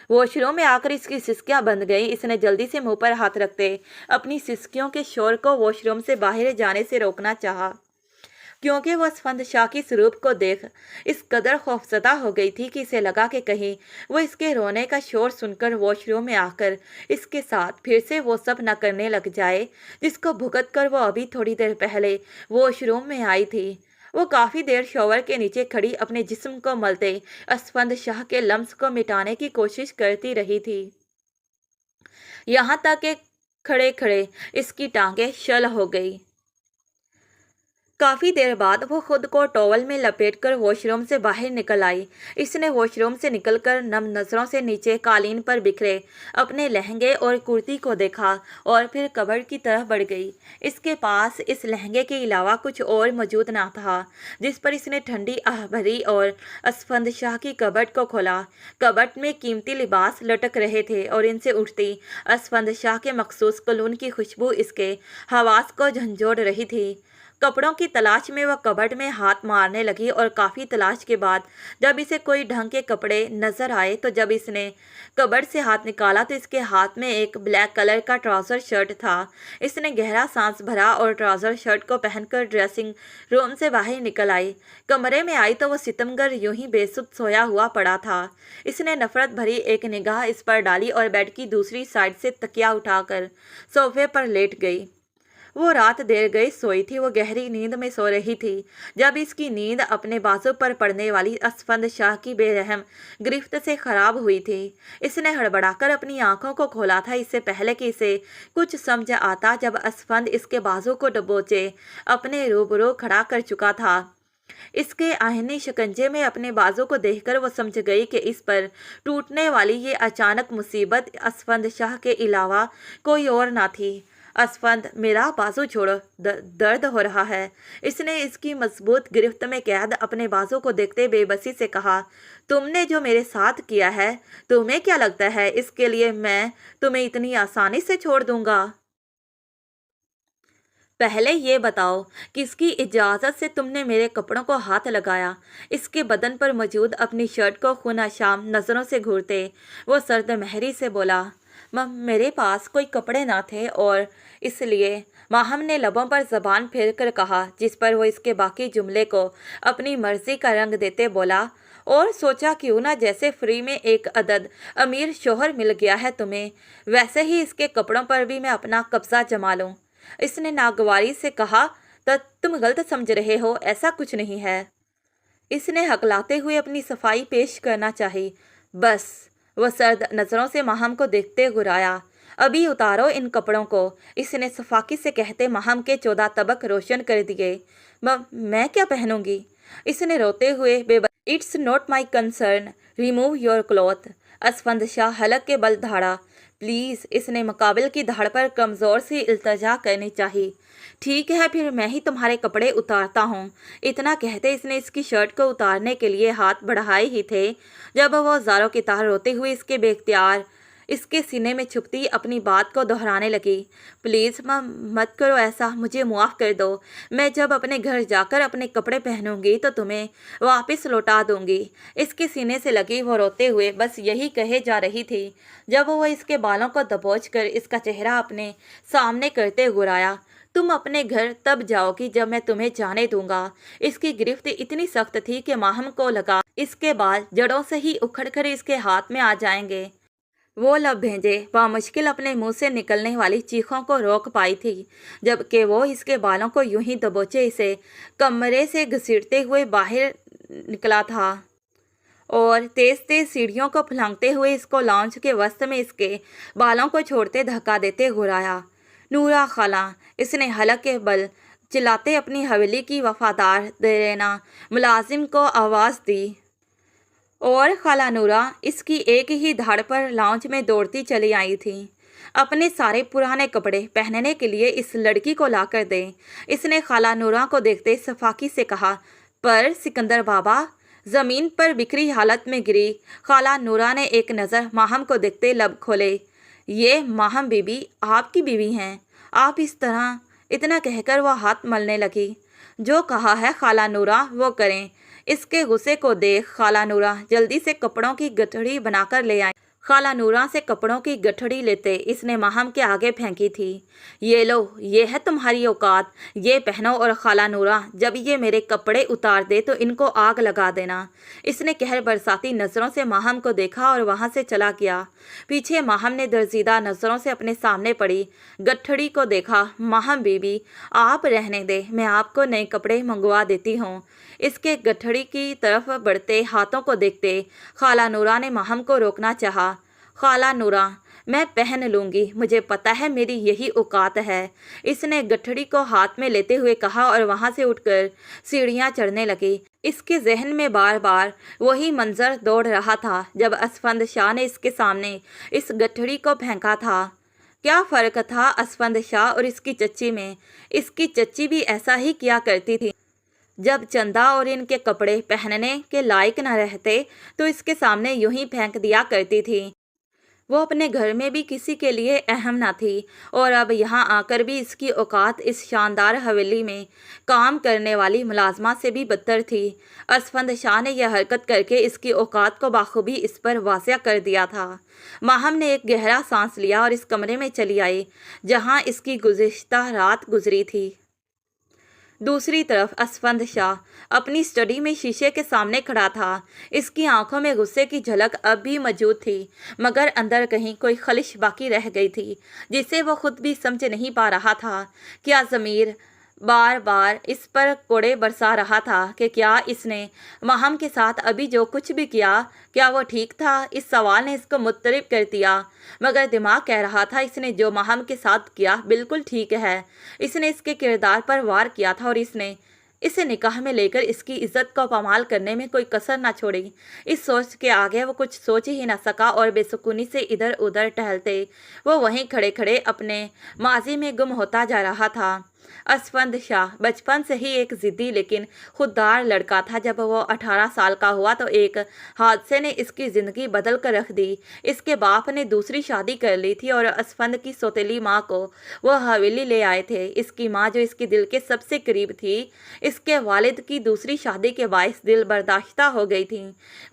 वॉशरूम में आकर इसकी सिसकियां बंद गईं। इसने जल्दी से मुंह पर हाथ रखते अपनी सिसकियों के शोर को वॉशरूम से बाहर जाने से रोकना चाहा, क्योंकि वह असफंद शाह की स्वरूप को देख इस कदर खौफजदा हो गई थी कि इसे लगा कि कहीं वो इसके रोने का शोर सुनकर वॉशरूम में आकर इसके साथ फिर से वो सब न करने लग जाए जिसको भुगत कर वो अभी थोड़ी देर पहले वॉशरूम में आई थी। वो काफ़ी देर शॉवर के नीचे खड़ी अपने जिस्म को मलते असफंद शाह के लम्स को मिटाने की कोशिश करती रही थी, यहाँ तक कि खड़े खड़े इसकी टांगें शल हो गई। काफ़ी देर बाद वो खुद को टॉवल में लपेटकर वॉशरूम से बाहर निकल आई। इसने वॉशरूम से निकलकर नम नज़रों से नीचे कालीन पर बिखरे अपने लहंगे और कुर्ती को देखा और फिर कबर्ड की तरफ बढ़ गई। इसके पास इस लहंगे के अलावा कुछ और मौजूद ना था, जिस पर इसने ठंडी आह भरी और असफंद शाह की कबर्ड को खोला। कबर्ड में कीमती लिबास लटक रहे थे और इनसे उठती असफंद शाह के मखसूस कलून की खुशबू इसके हवास को झंझोड़ रही थी। कपड़ों की तलाश में वह कबर्ड में हाथ मारने लगी और काफ़ी तलाश के बाद जब इसे कोई ढंग के कपड़े नज़र आए तो जब इसने कबर्ड से हाथ निकाला तो इसके हाथ में एक ब्लैक कलर का ट्राउज़र शर्ट था। इसने गहरा सांस भरा और ट्राउज़र शर्ट को पहनकर ड्रेसिंग रूम से बाहर निकल आई। कमरे में आई तो वह सितमगर यूं ही बेसुध सोया हुआ पड़ा था। इसने नफरत भरी एक निगाह इस पर डाली और बेड की दूसरी साइड से तकिया उठाकर सोफे पर लेट गई। वो रात देर गई सोई थी। वो गहरी नींद में सो रही थी जब इसकी नींद अपने बाजू पर पड़ने वाली असफंद शाह की बेरहम गिरफ्त से खराब हुई थी। इसने हड़बड़ाकर अपनी आंखों को खोला था इससे पहले कि इसे कुछ समझ आता, जब असफंद इसके बाजू को दबोचे अपने रूबरू खड़ा कर चुका था। इसके आहनी शिकंजे में अपने बाजू को देखकर वो समझ गई कि इस पर टूटने वाली ये अचानक मुसीबत असफंद शाह के अलावा कोई और ना थी। असफंद, मेरा बाजू छोड़ो, दर्द हो रहा है। इसने इसकी मजबूत गिरफ्त में कैद अपने बाजू को देखते बेबसी से कहा, तुमने जो मेरे साथ किया है, तुम्हें क्या लगता है इसके लिए मैं तुम्हें इतनी आसानी से छोड़ दूंगा? पहले ये बताओ किसकी इजाज़त से तुमने मेरे कपड़ों को हाथ लगाया? इसके बदन पर मौजूद अपनी शर्ट को खुनाशाम नज़रों से घूरते वो सर्द महरी से बोला, मेरे पास कोई कपड़े ना थे और इसलिए माहम ने लबों पर ज़बान फेर कर कहा, जिस पर वो इसके बाकी जुमले को अपनी मर्ज़ी का रंग देते बोला, और सोचा क्यों ना जैसे फ्री में एक अदद अमीर शोहर मिल गया है तुम्हें, वैसे ही इसके कपड़ों पर भी मैं अपना कब्ज़ा जमा लूँ। इसने नागवारी से कहा, तो तुम गलत समझ रहे हो, ऐसा कुछ नहीं है। इसने हकलाते हुए अपनी सफाई पेश करना चाही। बस, वह सर्द नज़रों से माहम को देखते गुराया। अभी उतारो इन कपड़ों को, इसने सफाकी से कहते महम के 14 तबक रोशन कर दिए। मैं क्या पहनूंगी? इसने रोते हुए it's not my concern, remove your cloth. Asfand Shah हलक के बल धाड़ा। प्लीज़, इसने मुकाबिल की धाड़ पर कमज़ोर सी इल्तजा करनी चाहिए। ठीक है, फिर मैं ही तुम्हारे कपड़े उतारता हूँ। इतना कहते इसने इसकी शर्ट को उतारने के लिए हाथ बढ़ाए ही थे जब वो ज़ारों की तरह रोते हुए इसके बेख्तियार इसके सीने में छुपती अपनी बात को दोहराने लगी। प्लीज़ मत करो ऐसा, मुझे मुआफ़ कर दो। मैं जब अपने घर जाकर अपने कपड़े पहनूंगी तो तुम्हें वापस लौटा दूंगी। इसके सीने से लगी वो रोते हुए बस यही कहे जा रही थी जब वो इसके बालों को दबोच कर इसका चेहरा अपने सामने करते गुराया। तुम अपने घर तब जाओगी जब मैं तुम्हें जाने दूंगा। इसकी गिरफ्त इतनी सख्त थी कि माहम को लगा इसके बाल जड़ों से ही उखड़कर इसके हाथ में आ जाएंगे। वो लब भेजे बामुश्किल अपने मुंह से निकलने वाली चीखों को रोक पाई थी, जबकि वो इसके बालों को यूं ही दबोचे इसे कमरे से घसीटते हुए बाहर निकला था और तेज तेज सीढ़ियों को फलांगते हुए इसको लॉन्च के वस्त में इसके बालों को छोड़ते धक्का देते घुराया। नूरा खाला, इसने हलक के बल चिल्लाते अपनी हवेली की वफादार देना मुलाजिम को आवाज़ दी और खाला नूरा इसकी एक ही धाड़ पर लॉन्च में दौड़ती चली आई थी। अपने सारे पुराने कपड़े पहनने के लिए इस लड़की को ला कर दे, इसने खाला नूरा को देखते सफाकी से कहा। पर सिकंदर बाबा ज़मीन पर बिखरी हालत में गिरी खाला नूरा ने एक नज़र माहम को देखते लब खोले। ये माहम बीबी आपकी बीवी हैं, आप इस तरह, इतना कहकर वह हाथ मलने लगी। जो कहा है खाला नूरा वो करें। इसके गुस्से को देख खाला नूरा जल्दी से कपड़ों की गठड़ी बनाकर ले आई। खाला नूरा से कपड़ों की गठड़ी लेते इसने माहम के आगे फेंकी थी। ये लो, ये है तुम्हारी औकात, ये पहनो। और खाला नूरा जब ये मेरे कपड़े उतार दे तो इनको आग लगा देना। इसने कहर बरसाती नज़रों से माहम को देखा और वहाँ से चला गया। पीछे माहम ने दर्जीदा नज़रों से अपने सामने पड़ी गठड़ी को देखा। माहम बीबी आप रहने दे, मैं आपको नए कपड़े मंगवा देती हूँ। इसके गठड़ी की तरफ बढ़ते हाथों को देखते खाला नूरा ने माहम को रोकना चाहा। खाला नूरा, मैं पहन लूँगी, मुझे पता है मेरी यही औकात है, इसने गठड़ी को हाथ में लेते हुए कहा और वहाँ से उठकर सीढ़ियाँ चढ़ने लगी। इसके जहन में बार बार वही मंजर दौड़ रहा था जब असफंद शाह ने इसके सामने इस गठड़ी को फेंका था। क्या फ़र्क था असफंद शाह और इसकी चच्ची में? इसकी चच्ची भी ऐसा ही किया करती थी। जब चंदा और इनके कपड़े पहनने के लायक न रहते तो इसके सामने यूं ही फेंक दिया करती थी। वो अपने घर में भी किसी के लिए अहम न थी और अब यहाँ आकर भी इसकी औकात इस शानदार हवेली में काम करने वाली मुलाजमा से भी बदतर थी। असफंद शाह ने यह हरकत करके इसकी औकात को बाखूबी इस पर वाज़िया कर दिया था। माहम ने एक गहरा सांस लिया और इस कमरे में चली आई जहाँ इसकी गुज़िश्ता रात गुजरी थी। दूसरी तरफ असफंद शाह अपनी स्टडी में शीशे के सामने खड़ा था। इसकी आंखों में गुस्से की झलक अब भी मौजूद थी, मगर अंदर कहीं कोई खलिश बाकी रह गई थी जिसे वो खुद भी समझ नहीं पा रहा था। क्या ज़मीर बार बार इस पर कोड़े बरसा रहा था कि क्या इसने माहम के साथ अभी जो कुछ भी किया क्या वो ठीक था? इस सवाल ने इसको मुत्तरिब कर दिया, मगर दिमाग कह रहा था इसने जो माहम के साथ किया बिल्कुल ठीक है। इसने इसके किरदार पर वार किया था और इसने इसे निकाह में लेकर इसकी इज्जत को पामाल करने में कोई कसर ना छोड़ी। इस सोच के आगे वो कुछ सोच ही ना सका और बेसुकूनी से इधर उधर टहलते वो वहीं खड़े खड़े अपने माजी में गुम होता जा रहा था। असफंद शाह बचपन से ही एक ज़िद्दी लेकिन खुददार लड़का था। जब वो 18 साल का हुआ तो एक हादसे ने इसकी ज़िंदगी बदल कर रख दी। इसके बाप ने दूसरी शादी कर ली थी और असफंद की सौतेली माँ को वो हवेली ले आए थे। इसकी माँ जो इसके दिल के सबसे करीब थी, इसके वालिद की दूसरी शादी के बायस दिल बर्दाश्ता हो गई थी।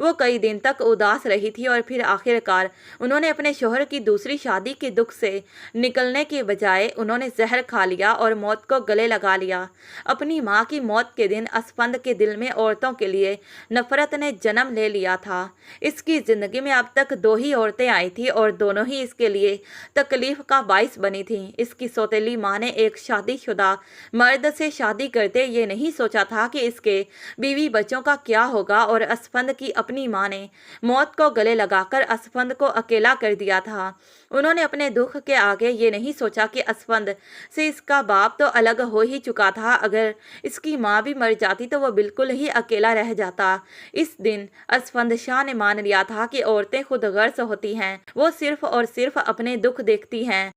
वो कई दिन तक उदास रही थी और फिर आखिरकार उन्होंने अपने शोहर की दूसरी शादी के दुख से निकलने के बजाय उन्होंने जहर खा लिया और मौत को गले लगा लिया। अपनी माँ की मौत के दिन असफंद के दिल में औरतों के लिए नफरत ने जन्म ले लिया था। इसकी ज़िंदगी में अब तक 2 ही औरतें आई थी और दोनों ही इसके लिए तकलीफ का बाइस बनी थी। इसकी सौतेली माँ ने एक शादीशुदा मर्द से शादी करते ये नहीं सोचा था कि इसके बीवी बच्चों का क्या होगा, और असफंद की अपनी माँ ने मौत को गले लगाकर असफंद को अकेला कर दिया था। उन्होंने अपने दुख के आगे ये नहीं सोचा कि असफंद से इसका बाप तो अलग हो ही चुका था, अगर इसकी माँ भी मर जाती तो वो बिल्कुल ही अकेला रह जाता। इस दिन असफंद शाह ने मान लिया था कि औरतें खुद गर्ज होती हैं, वो सिर्फ और सिर्फ अपने दुख देखती हैं।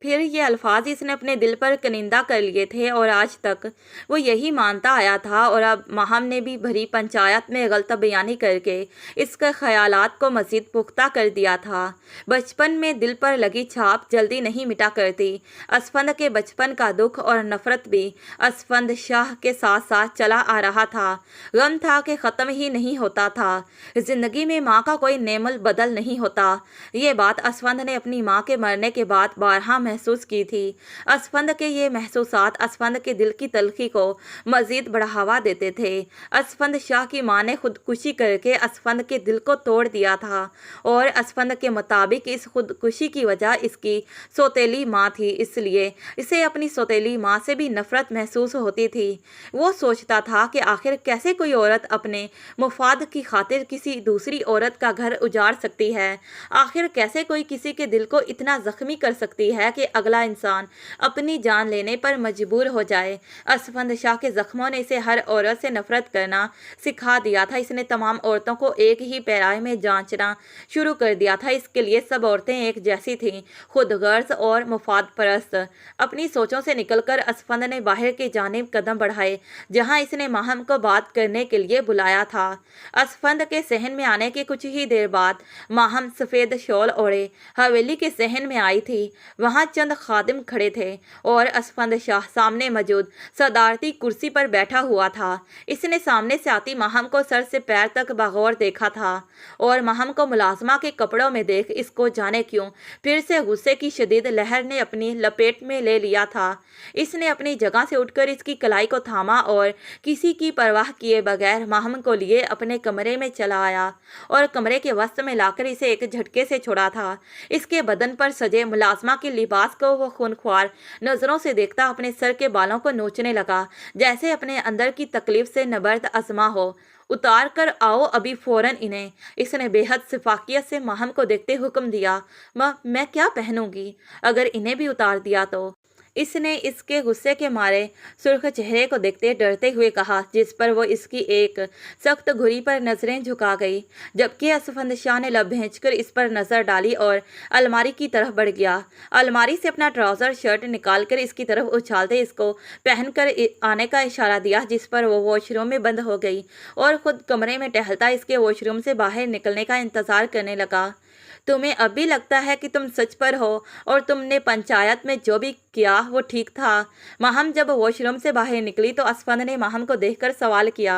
फिर ये अल्फाज इसने अपने दिल पर कनिंदा कर लिए थे और आज तक वो यही मानता आया था, और अब माहम ने भी भरी पंचायत में गलत बयानी करके इसके ख़यालात को मज़ीद पुख्ता कर दिया था। बचपन में दिल पर लगी छाप जल्दी नहीं मिटा करती। असफंद के बचपन का दुख और नफ़रत भी असफंद शाह के साथ साथ चला आ रहा था। गम था कि ख़त्म ही नहीं होता था। ज़िंदगी में माँ का कोई नेमल बदल नहीं होता। ये बात असफंद ने अपनी माँ के मरने के बाद बारहा महसूस की थी। असफंद के ये महसूसात असफंद के दिल की तलखी को मज़ीद बढ़ावा देते थे। असफंद शाह की माँ ने खुदकुशी करके असफंद के दिल को तोड़ दिया था, और असफंद के मुताबिक इस खुदकुशी की वजह इसकी सौतेली माँ थी, इसलिए इसे अपनी सौतेली माँ से भी नफ़रत महसूस होती थी। वो सोचता था कि आखिर कैसे कोई औरत अपने मुफाद की खातिर किसी दूसरी औरत का घर उजाड़ सकती है। आखिर कैसे कोई किसी के दिल को इतना ज़ख्मी कर सकती है कि अगला इंसान अपनी जान लेने पर मजबूर हो जाए। असफंद शाह के ज़ख्मों ने इसे हर औरत से नफरत करना सिखा दिया था। इसने तमाम औरतों को एक ही पैराए में जांचना शुरू कर दिया था। इसके लिए सब औरतें एक जैसी थीं, खुदगर्ज और मुफाद परस्त। अपनी सोचों से निकलकर असफंद ने बाहर की जानिब कदम बढ़ाए, जहां इसने माहम को बात करने के लिए बुलाया था। असफंद के सहन में आने के कुछ ही देर बाद माहम सफ़ेद शॉल ओढ़े हवेली के सहन में आई थी। वहाँ चंद खादिम खड़े थे और असफंद शाह सामने मौजूद सदारती कुर्सी पर बैठा हुआ था। इसने सामने से आती माहम को सर से पैर तक बगौर देखा था, और माहम को मुलाजमा के कपड़ों में देख इसको जाने क्यों फिर से गुस्से की शदीद लहर ने अपनी लपेट में ले लिया था। इसने अपनी जगह से उठकर इसकी कलाई को थामा और किसी की परवाह किए बगैर माहम को लिए अपने कमरे में चला आया, और कमरे के वस्त में लाकर इसे एक झटके से छोड़ा था। इसके बदन पर सजे मुलाजमा के लिबास को वो खूनख्वार नज़रों से देखता अपने सर के बालों को नोचने लगा, जैसे अपने अंदर की तकलीफ से नबर्द आजमा हो। उतार कर आओ अभी फ़ौरन इन्हें। इसने बेहद सिफाकियत से माहम को देखते हुक्म दिया। मैं क्या पहनूंगी अगर इन्हें भी उतार दिया तो? इसने इसके गुस्से के मारे सुर्ख चेहरे को देखते डरते हुए कहा, जिस पर वो इसकी एक सख्त घुरी पर नज़रें झुका गई। जबकि असफंद शाह ने लब भेंचकर इस पर नज़र डाली और अलमारी की तरफ बढ़ गया। अलमारी से अपना ट्राउज़र शर्ट निकालकर इसकी तरफ उछालते इसको पहनकर आने का इशारा दिया, जिस पर वो वॉशरूम में बंद हो गई और ख़ुद कमरे में टहलता इसके वॉशरूम से बाहर निकलने का इंतज़ार करने लगा। तुम्हें अब भी लगता है कि तुम सच पर हो और तुमने पंचायत में जो भी किया वो ठीक था? माहम जब वॉशरूम से बाहर निकली तो असफंद ने माहम को देखकर सवाल किया।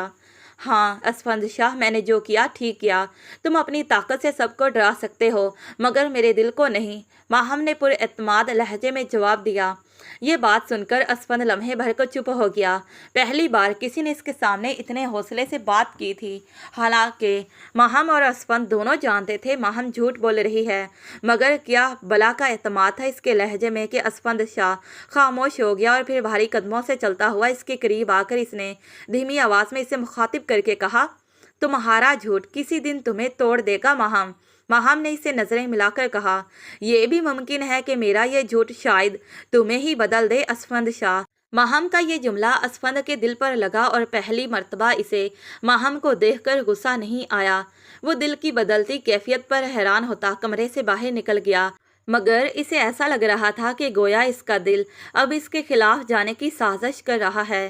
हाँ असफंद शाह, मैंने जो किया ठीक किया। तुम अपनी ताकत से सबको डरा सकते हो, मगर मेरे दिल को नहीं, माहम ने पुरएतमाद लहजे में जवाब दिया। ये बात सुनकर असफंद लम्हे भर को चुप हो गया। पहली बार किसी ने इसके सामने इतने हौसले से बात की थी। हालांकि माहम और असफंद दोनों जानते थे माहम झूठ बोल रही है, मगर क्या बला का एतमाद था इसके लहजे में कि असफंद शाह खामोश हो गया और फिर भारी कदमों से चलता हुआ इसके करीब आकर इसने धीमी आवाज़ में इसे मुखातिब करके कहा, तुम्हारा झूठ किसी दिन तुम्हें तोड़ देगा माहम। माहम ने इसे नज़रें मिलाकर कहा, यह भी मुमकिन है कि मेरा ये झूठ शायद तुम्हें ही बदल दे असफंद शाह। माहम का ये जुमला असफंद के दिल पर लगा और पहली मर्तबा इसे माहम को देखकर गुस्सा नहीं आया। वो दिल की बदलती कैफियत पर हैरान होता कमरे से बाहर निकल गया, मगर इसे ऐसा लग रहा था कि गोया इसका दिल अब इसके खिलाफ जाने की साजिश कर रहा है।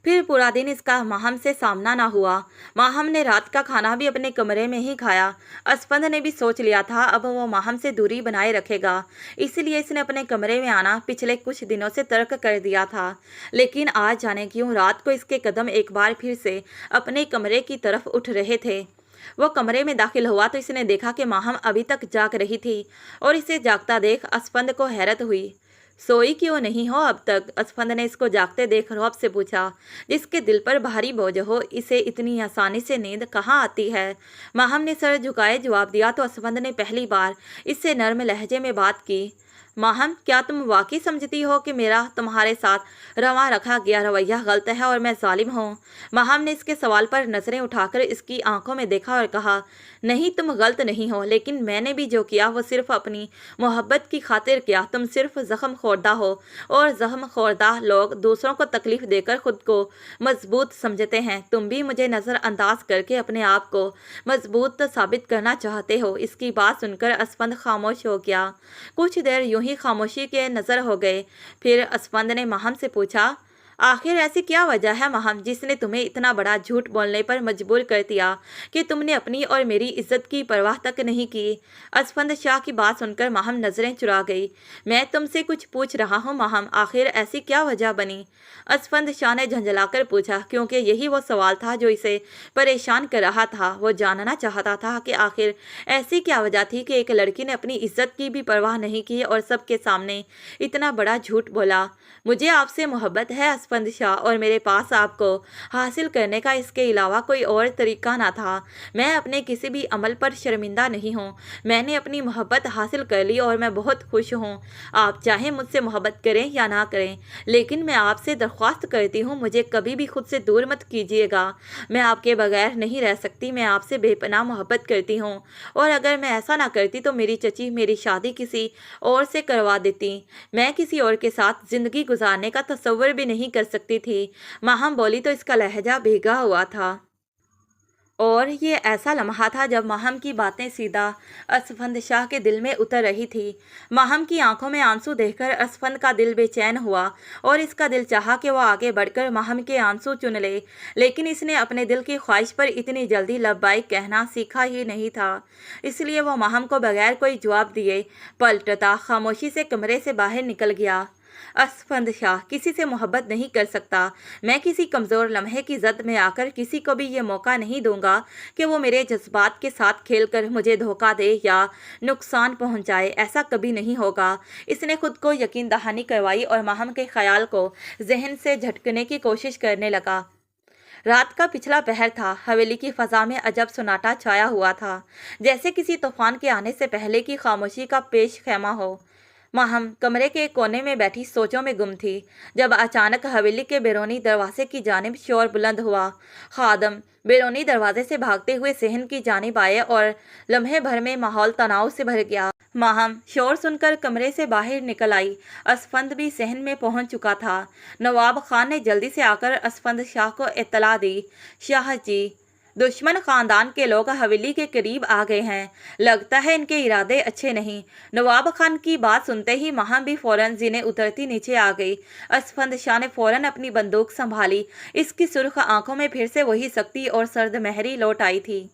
फिर पूरा दिन इसका माहम से सामना ना हुआ। माहम ने रात का खाना भी अपने कमरे में ही खाया। असफंद ने भी सोच लिया था अब वो माहम से दूरी बनाए रखेगा, इसलिए इसने अपने कमरे में आना पिछले कुछ दिनों से तर्क कर दिया था। लेकिन आज जाने क्यों रात को इसके कदम एक बार फिर से अपने कमरे की तरफ उठ रहे थे। वो कमरे में दाखिल हुआ तो इसने देखा कि माहम अभी तक जाग रही थी, और इसे जागता देख असफंद को हैरत हुई। सोई क्यों नहीं हो अब तक? असफंद ने इसको जागते देख रौब से पूछा। जिसके दिल पर भारी बोझ हो, इसे इतनी आसानी से नींद कहाँ आती है? माहम ने सर झुकाए जवाब दिया तो असफंद ने पहली बार इससे नर्म लहजे में बात की। माहम, क्या तुम वाकई समझती हो कि मेरा तुम्हारे साथ रवा रखा गया रवैया गलत है और मैं जालिम हूँ? माहम ने इसके सवाल पर नज़रें उठाकर इसकी आंखों में देखा और कहा, नहीं, तुम गलत नहीं हो, लेकिन मैंने भी जो किया वो सिर्फ अपनी मोहब्बत की खातिर किया। तुम सिर्फ ज़ख्म खोरदा हो और ज़ख्म खोरदा लोग दूसरों को तकलीफ़ देकर खुद को मजबूत समझते हैं। तुम भी मुझे नज़रअंदाज करके अपने आप को मजबूत साबित करना चाहते हो। इसकी बात सुनकर असफंद खामोश हो गया। कुछ देर यूं ही खामोशी के नज़र हो गए। फिर असफंद ने माहम से पूछा, आखिर ऐसी क्या वजह है माहम जिसने तुम्हें इतना बड़ा झूठ बोलने पर मजबूर कर दिया कि तुमने अपनी और मेरी इज्जत की परवाह तक नहीं की? असफंद शाह की बात सुनकर माहम नज़रें चुरा गई। मैं तुमसे कुछ पूछ रहा हूँ माहम, आखिर ऐसी क्या वजह बनी? असफंद शाह ने झंझलाकर पूछा, क्योंकि यही वो सवाल था जो इसे परेशान कर रहा था। वो जानना चाहता था कि आखिर ऐसी क्या वजह थी कि एक लड़की ने अपनी इज्जत की भी परवाह नहीं की और सबके सामने इतना बड़ा झूठ बोला। मुझे आपसे मोहब्बत है असफंद शाह, और मेरे पास आपको हासिल करने का इसके अलावा कोई और तरीका ना था। मैं अपने किसी भी अमल पर शर्मिंदा नहीं हूँ। मैंने अपनी मोहब्बत हासिल कर ली और मैं बहुत खुश हूँ। आप चाहे मुझसे मोहब्बत करें या ना करें, लेकिन मैं आपसे दरख्वास्त करती हूँ, मुझे कभी भी खुद से दूर मत कीजिएगा। मैं आपके बगैर नहीं रह सकती। मैं आपसे बेपनाह मोहब्बत करती हूँ, और अगर मैं ऐसा ना करती तो मेरी चची मेरी शादी किसी और से करवा देती। मैं किसी और के साथ ज़िंदगी गुजारने का तसव्वुर भी नहीं कर सकती थी। माहम बोली तो इसका लहजा भीगा हुआ था। और ये ऐसा लम्हा था जब माहम की बातें सीधा असफंद शाह के दिल में उतर रही थी। माहम की आंखों में आंसू देखकर असफंद का दिल बेचैन हुआ और इसका दिल चाहा कि वह आगे बढ़कर माहम के आंसू चुन ले, लेकिन इसने अपने दिल की ख्वाहिश पर इतनी जल्दी लब्बाइक कहना सीखा ही नहीं था। इसलिए वह माहम को बगैर कोई जवाब दिए पलटता खामोशी से कमरे से बाहर निकल गया। असफंद शाह किसी से मोहब्बत नहीं कर सकता। मैं किसी कमज़ोर लम्हे की जद में आकर किसी को भी ये मौका नहीं दूंगा कि वो मेरे जज्बात के साथ खेलकर मुझे धोखा दे या नुकसान पहुंचाए। ऐसा कभी नहीं होगा। इसने खुद को यकीन दहानी करवाई और माहम के ख्याल को जहन से झटकने की कोशिश करने लगा। रात का पिछला पहर था। हवेली की फ़ज़ा में अजब सन्नाटा छाया हुआ था, जैसे किसी तूफान के आने से पहले की खामोशी का पेश खैमा हो। माहम कमरे के एक कोने में बैठी सोचों में गुम थी, जब अचानक हवेली के बैरूनी दरवाजे की जानिब शोर बुलंद हुआ। खादम बैरूनी दरवाजे से भागते हुए सहन की जानिब आए और लम्हे भर में माहौल तनाव से भर गया। माहम शोर सुनकर कमरे से बाहर निकल आई। असफंद भी सहन में पहुंच चुका था। नवाब खान ने जल्दी से आकर असफंद शाह को इत्तला दी। शाह जी, दुश्मन खानदान के लोग हवेली के करीब आ गए हैं। लगता है इनके इरादे अच्छे नहीं। नवाब खान की बात सुनते ही माहम भी फौरन जीने उतरती नीचे आ गई। असफंद शाह ने फौरन अपनी बंदूक संभाली। इसकी सुर्ख आंखों में फिर से वही सख्ती और सर्द महरी लौट आई थी।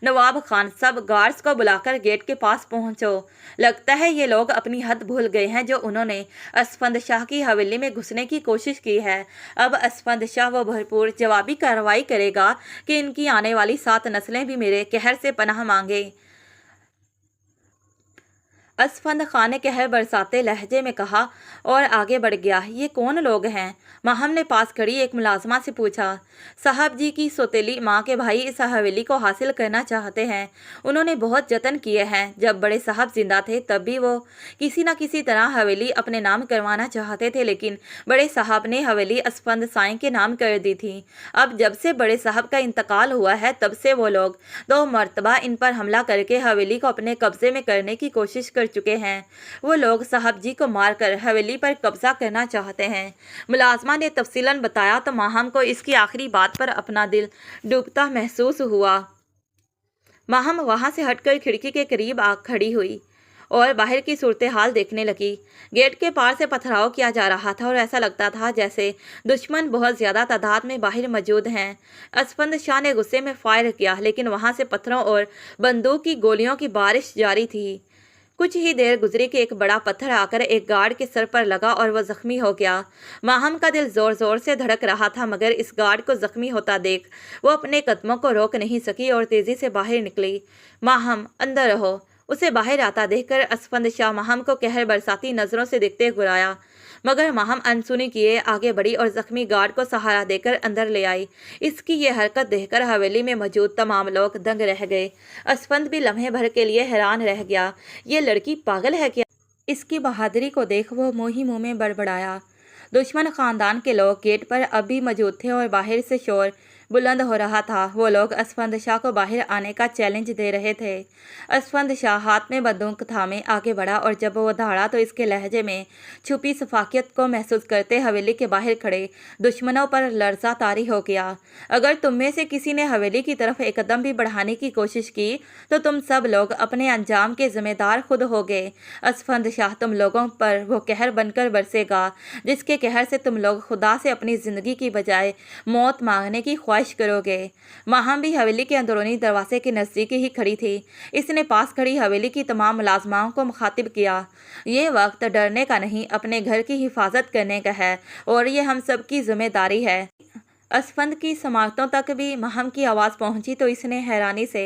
नवाब खान, सब गार्ड्स को बुलाकर गेट के पास पहुंचो। लगता है ये लोग अपनी हद भूल गए हैं जो उन्होंने असफंद शाह की हवेली में घुसने की कोशिश की है। अब असफंद शाह वो भरपूर जवाबी कार्रवाई करेगा कि इनकी आने वाली 7 नस्लें भी मेरे कहर से पनाह मांगे। असफंद खान ने कहर बरसाते लहजे में कहा और आगे बढ़ गया। ये कौन लोग हैं? माहम ने पास खड़ी एक मुलाजमा से पूछा। साहब जी की सौतेली माँ के भाई इस हवेली को हासिल करना चाहते हैं। उन्होंने बहुत जतन किए हैं। जब बड़े साहब जिंदा थे तब भी वो किसी न किसी तरह हवेली अपने नाम करवाना चाहते थे, लेकिन बड़े साहब ने हवेली असफंद साईं के नाम कर दी थी। अब जब से बड़े साहब का इंतकाल हुआ है तब से वो लोग 2 मरतबा इन पर हमला करके हवेली को अपने कब्जे में करने की कोशिश कर चुके हैं। वो लोग साहब जी को मारकर हवेली पर कब्जा करना चाहते हैं। मुलाजमा ने तफसीलन बताया तो माहम को इसकी आखिरी बात पर अपना दिल डूबता महसूस हुआ। माहम वहां से हटकर खिड़की के करीब आ खड़ी हुई और बाहर की सूरत हाल देखने लगी। गेट के पार से पथराव किया जा रहा था और ऐसा लगता था जैसे दुश्मन बहुत ज़्यादा तादाद में बाहर मौजूद हैं। असफंद शाह ने गुस्से में फायर किया, लेकिन वहां से पत्थरों और बंदूक की गोलियों की बारिश जारी थी। कुछ ही देर गुजरी कि एक बड़ा पत्थर आकर एक गार्ड के सर पर लगा और वह जख्मी हो गया। माहम का दिल जोर जोर से धड़क रहा था, मगर इस गार्ड को जख्मी होता देख वो अपने कदमों को रोक नहीं सकी और तेजी से बाहर निकली। माहम, अंदर रहो। उसे बाहर आता देखकर असफंद शाह माहम को कहर बरसाती नजरों से देखते गुराया, मगर माहम अनसुनी किए आगे बढ़ी और जख्मी गार्ड को सहारा देकर अंदर ले आई। इसकी ये हरकत देखकर हवेली में मौजूद तमाम लोग दंग रह गए। असफंद भी लम्हे भर के लिए हैरान रह गया। ये लड़की पागल है क्या? इसकी बहादुरी को देख वो मुँह ही मुँह में बड़बड़ाया। दुश्मन खानदान के लोग गेट पर अब भी मौजूद थे और बाहर से शोर बुलंद हो रहा था। वो लोग असफंद शाह को बाहर आने का चैलेंज दे रहे थे। असफंद शाह हाथ में बंदूक थामे आगे बढ़ा और जब वो दौड़ा तो इसके लहजे में छुपी सफाकियत को महसूस करते हवेली के बाहर खड़े दुश्मनों पर लर्जा तारी हो गया। अगर तुम में से किसी ने हवेली की तरफ एक कदम भी बढ़ाने की कोशिश की तो तुम सब लोग अपने अंजाम के जिम्मेदार खुद होगे। असफंद शाह तुम लोगों पर वो कहर बनकर बरसेगा जिसके कहर से तुम लोग खुदा से अपनी ज़िंदगी की बजाय मौत मांगने की ख्वाहिश करोगे। माहम भी हवेली के अंदरूनी दरवाजे के नज़दीक ही खड़ी थी। इसने पास खड़ी हवेली की तमाम मुलाजमाओं को मुखातिब किया। ये वक्त डरने का नहीं, अपने घर की हिफाजत करने का है और ये हम सब की जिम्मेदारी है। असफंद की समातों तक भी माहम की आवाज़ पहुंची तो इसने हैरानी से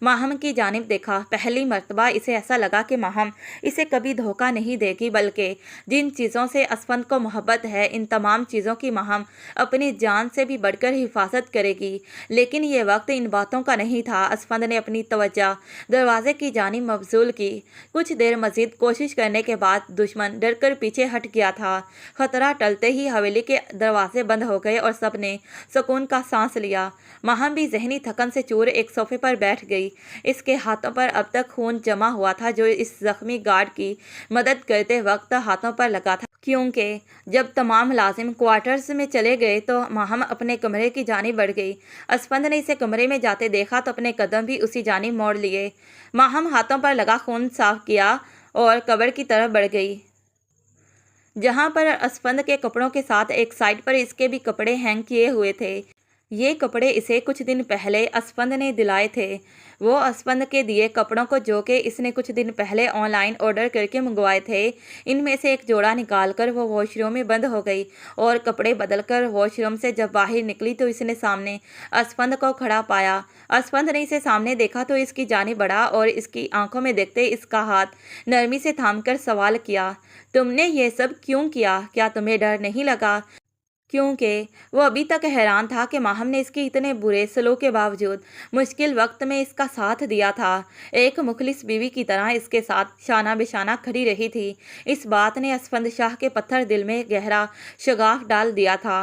माहम की जानिब देखा। पहली मर्तबा इसे ऐसा लगा कि माहम इसे कभी धोखा नहीं देगी, बल्कि जिन चीज़ों से असफंद को मोहब्बत है इन तमाम चीज़ों की माहम अपनी जान से भी बढ़कर हिफाजत करेगी। लेकिन ये वक्त इन बातों का नहीं था। असफंद ने अपनी तवज्जो दरवाजे की जानिब मबजूल की। कुछ देर मजीद कोशिश करने के बाद दुश्मन डर कर पीछे हट गया था। खतरा टलते ही हवेली के दरवाजे बंद हो गए और सब ने सुकून का सांस लिया। माहम भी जहनी थकन से चूर एक सोफे पर बैठ गई। इसके हाथों पर अब तक खून जमा हुआ था जो इस जख्मी गार्ड की मदद करते वक्त हाथों पर लगा था, क्योंकि जब तमाम लाजिम क्वार्टर्स में चले गए तो माहम अपने कमरे की जानिब बढ़ गई। असफंद ने इसे कमरे में जाते देखा तो अपने कदम भी उसी जानिब मोड़ लिए। माहम हाथों पर लगा खून साफ किया और कब्र की तरफ बढ़ गई, जहां पर असफंद के कपड़ों के साथ एक साइड पर इसके भी कपड़े हैंग किए हुए थे। ये कपड़े इसे कुछ दिन पहले असफंद ने दिलाए थे। वो असफंद के दिए कपड़ों को जो कि इसने कुछ दिन पहले ऑनलाइन ऑर्डर करके मंगवाए थे, इनमें से एक जोड़ा निकालकर वो वॉशरूम में बंद हो गई और कपड़े बदलकर वॉशरूम से जब बाहर निकली तो इसने सामने असफंद को खड़ा पाया। असफंद ने इसे सामने देखा तो इसकी जानिब बढ़ा और इसकी आंखों में देखते इसका हाथ नरमी से थामकर सवाल किया, तुमने ये सब क्यों किया? क्या तुम्हें डर नहीं लगा? क्योंकि वो अभी तक हैरान था कि माहम ने इसके इतने बुरे सलूक के बावजूद मुश्किल वक्त में इसका साथ दिया था। एक मुखलिस बीवी की तरह इसके साथ शाना बिशाना खड़ी रही थी। इस बात ने असफंद शाह के पत्थर दिल में गहरा शगाफ डाल दिया था।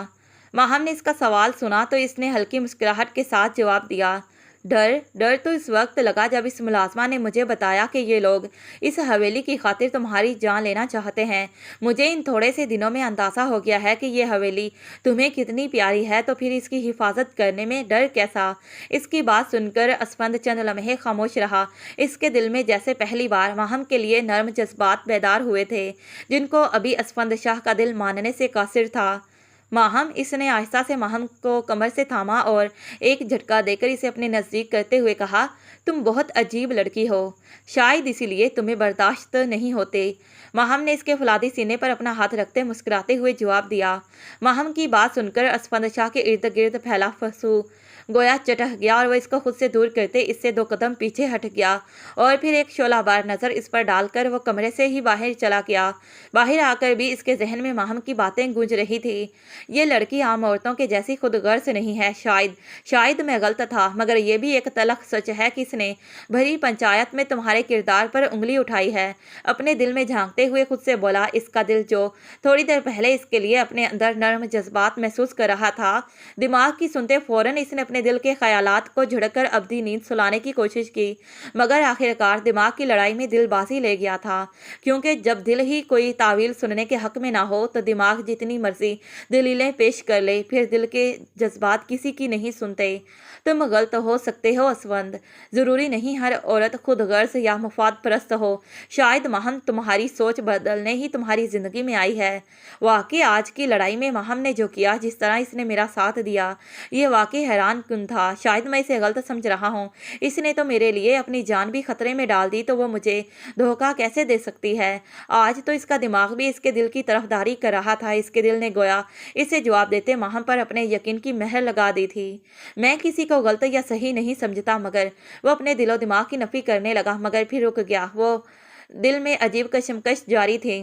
माहम ने इसका सवाल सुना तो इसने हल्की मुस्कुराहट के साथ जवाब दिया, डर तो इस वक्त लगा जब इस मुलाजमा ने मुझे बताया कि ये लोग इस हवेली की खातिर तुम्हारी जान लेना चाहते हैं। मुझे इन थोड़े से दिनों में अंदाज़ा हो गया है कि ये हवेली तुम्हें कितनी प्यारी है, तो फिर इसकी हिफाजत करने में डर कैसा? इसकी बात सुनकर असफंद चंद लम्हे खामोश रहा। इसके दिल में जैसे पहली बार माहम के लिए नर्म जज्बात बेदार हुए थे, जिनको अभी असफंद शाह का दिल मानने से कासिर था। माहम, इसने आहिस्ता से माहम को कमर से थामा और एक झटका देकर इसे अपने नज़दीक करते हुए कहा, तुम बहुत अजीब लड़की हो, शायद इसीलिए तुम्हें बर्दाश्त नहीं होते। माहम ने इसके फुलादी सीने पर अपना हाथ रखते मुस्कुराते हुए जवाब दिया। माहम की बात सुनकर असफंद शाह के इर्द गिर्द फैला फंसू गोया चटक गया और वह इसको खुद से दूर करते इससे 2 कदम पीछे हट गया और फिर एक शोला बार नज़र इस पर डालकर वो कमरे से ही बाहर चला गया। बाहर आकर भी इसके जहन में माहम की बातें गूंज रही थी। ये लड़की आम औरतों के जैसी खुदगर्ज नहीं है। शायद मैं गलत था, मगर ये भी एक तलख सच है कि इसने भरी पंचायत में तुम्हारे किरदार पर उंगली उठाई है। अपने दिल में झांकते हुए खुद से बोला, इसका दिल जो थोड़ी देर पहले इसके लिए अपने अंदर नर्म जज्बात महसूस कर रहा था, दिमाग की सुनते फौरन इसने अपने दिल के ख्यालात को झड़कर अवधि नींद सुलाने की कोशिश की, मगर आखिरकार दिमाग की लड़ाई में दिलबाजी ले गया था। क्योंकि जब दिल ही कोई तावील सुनने के हक में ना हो तो दिमाग जितनी मर्जी दलीलें पेश कर ले, फिर दिल के जज्बात किसी की नहीं सुनते। तुम गलत हो सकते हो असफंद, ज़रूरी नहीं हर औरत खुदगर्ज या मुफाद परस्त हो। शायद माहम तुम्हारी सोच बदलने ही तुम्हारी ज़िंदगी में आई है। वाकई आज की लड़ाई में माहम ने जो किया, जिस तरह इसने मेरा साथ दिया, ये वाकई हैरान हैरान कन था। शायद मैं इसे गलत समझ रहा हूँ। इसने तो मेरे लिए अपनी जान भी खतरे में डाल दी, तो वो मुझे धोखा कैसे दे सकती है? आज तो इसका दिमाग भी इसके दिल की तरफदारी कर रहा था। इसके दिल ने गोया इसे जवाब देते माहम पर अपने यकीन की मेहर लगा दी थी। मैं किसी को गलत या सही नहीं समझता, मगर वो अपने दिलो दिमाग की नफी करने लगा, मगर फिर रुक गया। वो दिल में अजीब कशमकश जारी थी।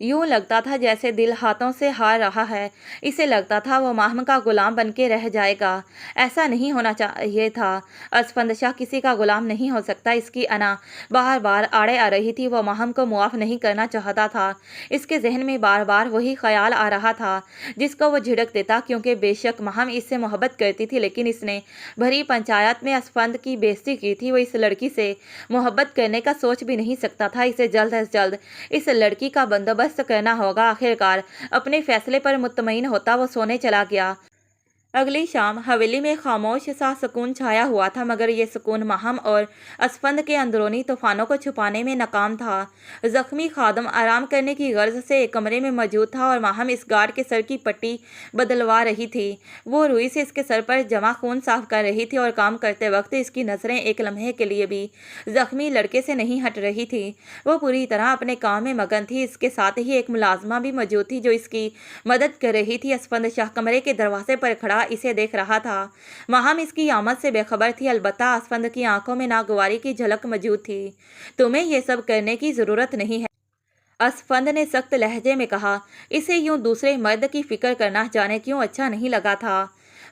यूं लगता था जैसे दिल हाथों से हार रहा है। इसे लगता था वो माहम का गुलाम बन के रह जाएगा। ऐसा नहीं होना चाहिए था। असफंद शाह किसी का गुलाम नहीं हो सकता। इसकी अना बार बार आड़े आ रही थी। वो माहम को मुआफ नहीं करना चाहता था। इसके जहन में बार बार वही ख्याल आ रहा था जिसको वो झिड़क देता, क्योंकि बेशक माहम इससे मोहब्बत करती थी, लेकिन इसने भरी पंचायत में असफंद की बेइज्जती की थी। वो इस लड़की से मोहब्बत करने का सोच भी नहीं सकता था। इसे जल्द से जल्द इस लड़की का बंदोबस्त करना होगा। आखिरकार अपने फैसले पर मुतमईन होता वो सोने चला गया। अगली शाम हवेली में खामोश सा सुकून छाया हुआ था, मगर ये सुकून माहम और असफंद के अंदरूनी तूफानों को छुपाने में नाकाम था। जख्मी खादम आराम करने की गर्ज से एक कमरे में मौजूद था और माहम इस गार्ड के सर की पट्टी बदलवा रही थी। वो रुई से इसके सर पर जमा खून साफ कर रही थी और काम करते वक्त इसकी नज़रें एक लम्हे के लिए भी जख्मी लड़के से नहीं हट रही थी। वो पूरी तरह अपने काम में मगन थी। इसके साथ ही एक मुलाजमा भी मौजूद थी जो इसकी मदद कर रही थी। असफंद शाह कमरे के दरवाजे पर खड़ा इसे देख रहा था। माहम इसकी आमद से बेखबर थी। अलबत्ता असफंद की आंखों में नागवारी की झलक मौजूद थी। तुम्हें यह सब करने की जरूरत नहीं है, असफंद ने सख्त लहजे में कहा। इसे यूं दूसरे मर्द की फिक्र करना जाने क्यों अच्छा नहीं लगा था।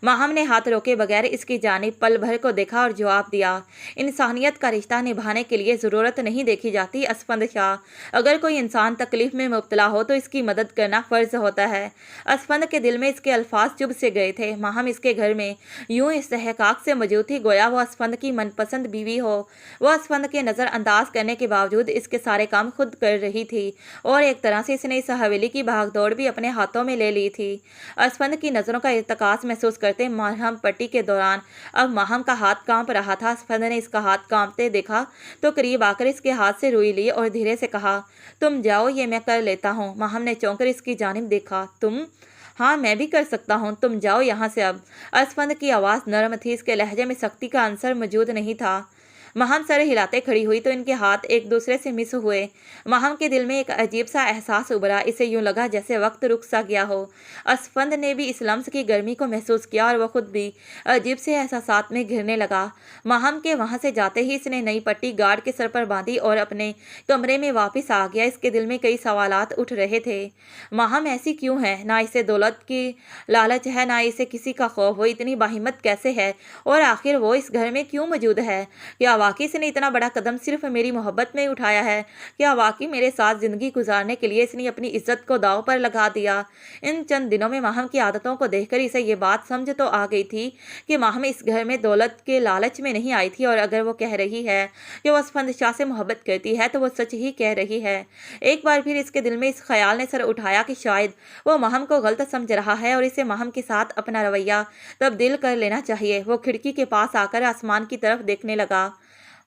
माहम ने हाथ रोके बगैर इसकी जानिब पल भर को देखा और जवाब दिया, इंसानियत का रिश्ता निभाने के लिए ज़रूरत नहीं देखी जाती असफंद शाह। अगर कोई इंसान तकलीफ में मुब्तला हो तो इसकी मदद करना फ़र्ज होता है। असफंद के दिल में इसके अल्फाज चुभ से गए थे। माहम इसके घर में यूं इस्तेहकाक से मौजूद थी गोया वो असफंद की मनपसंद बीवी हो। वो असफंद के नज़रअंदाज करने के बावजूद इसके सारे काम खुद कर रही थी और एक तरह से इसने इस हवेली की भागदौड़ भी अपने हाथों में ले ली थी। असफंद की नज़रों का इर्तकास महसूस करते मरहम पट्टी के दौरान अब माहम का हाथ कांप रहा था। असफंद ने इसका हाथ कांपते देखा तो करीब आकर इसके हाथ से रुई ली और धीरे से कहा, तुम जाओ, ये मैं कर लेता हूँ। माहम ने चौंक कर इसकी जानिब देखा। तुम? हाँ, मैं भी कर सकता हूँ, तुम जाओ यहाँ से अब। असफंद की आवाज़ नरम थी। इसके लहजे में सख्ती का अंसर मौजूद नहीं था। माहम सर हिलाते खड़ी हुई तो इनके हाथ एक दूसरे से मिस हुए। माहम के दिल में एक अजीब सा एहसास उभरा। इसे यूं लगा जैसे वक्त रुक सा गया हो। असफंद ने भी इस लम्स की गर्मी को महसूस किया और वह खुद भी अजीब से एहसासात में घिरने लगा। माहम के वहाँ से जाते ही इसने नई पट्टी गार्ड के सर पर बांधी और अपने कमरे में वापस आ गया। इसके दिल में कई सवालात उठ रहे थे। माहम ऐसी क्यों है? ना इसे दौलत की लालच है, ना इसे किसी का खौफ। वो इतनी बाहिम्मत कैसे है? और आखिर वो इस घर में क्यों मौजूद है? क्या वाकई इसने इतना बड़ा कदम सिर्फ मेरी मोहब्बत में उठाया है? क्या वाकई मेरे साथ जिंदगी गुजारने के लिए इसने अपनी इज्जत को दांव पर लगा दिया? इन चंद दिनों में माहम की आदतों को देखकर इसे ये बात समझ तो आ गई थी कि माहम इस घर में दौलत के लालच में नहीं आई थी, और अगर वो कह रही है कि वो असफंद शाह से मोहब्बत करती है तो वो सच ही कह रही है। एक बार फिर इसके दिल में इस ख्याल ने सर उठाया कि शायद वो माहम को गलत समझ रहा है और इसे माहम के साथ अपना रवैया तब्दील कर लेना चाहिए। वो खिड़की के पास आकर आसमान की तरफ देखने लगा।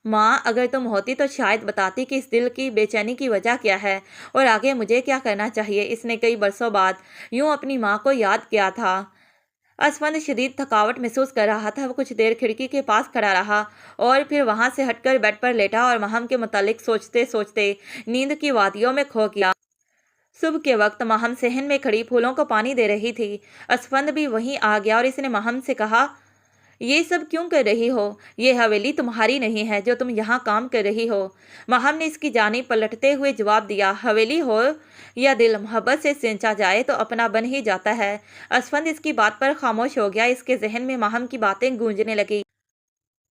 माँ, अगर तुम होती तो शायद बताती कि इस दिल की बेचैनी की वजह क्या है और आगे मुझे क्या करना चाहिए। इसने कई बरसों बाद यूं अपनी माँ को याद किया था। असफंद शदीद थकावट महसूस कर रहा था। वो कुछ देर खिड़की के पास खड़ा रहा और फिर वहां से हटकर बेड पर लेटा और माहम के मुतालिक सोचते सोचते नींद की वादियों में खो गया। सुबह के वक्त माहम सहन में खड़ी फूलों को पानी दे रही थी। असफंद भी वहीं आ गया और इसने माहम से कहा, ये सब क्यों कर रही हो? ये हवेली तुम्हारी नहीं है जो तुम यहाँ काम कर रही हो। माहम ने इसकी जानिब पलटते हुए जवाब दिया, हवेली हो या दिल, मोहब्बत से सिंचा जाए तो अपना बन ही जाता है। असफंद इसकी बात पर खामोश हो गया। इसके जहन में माहम की बातें गूंजने लगी।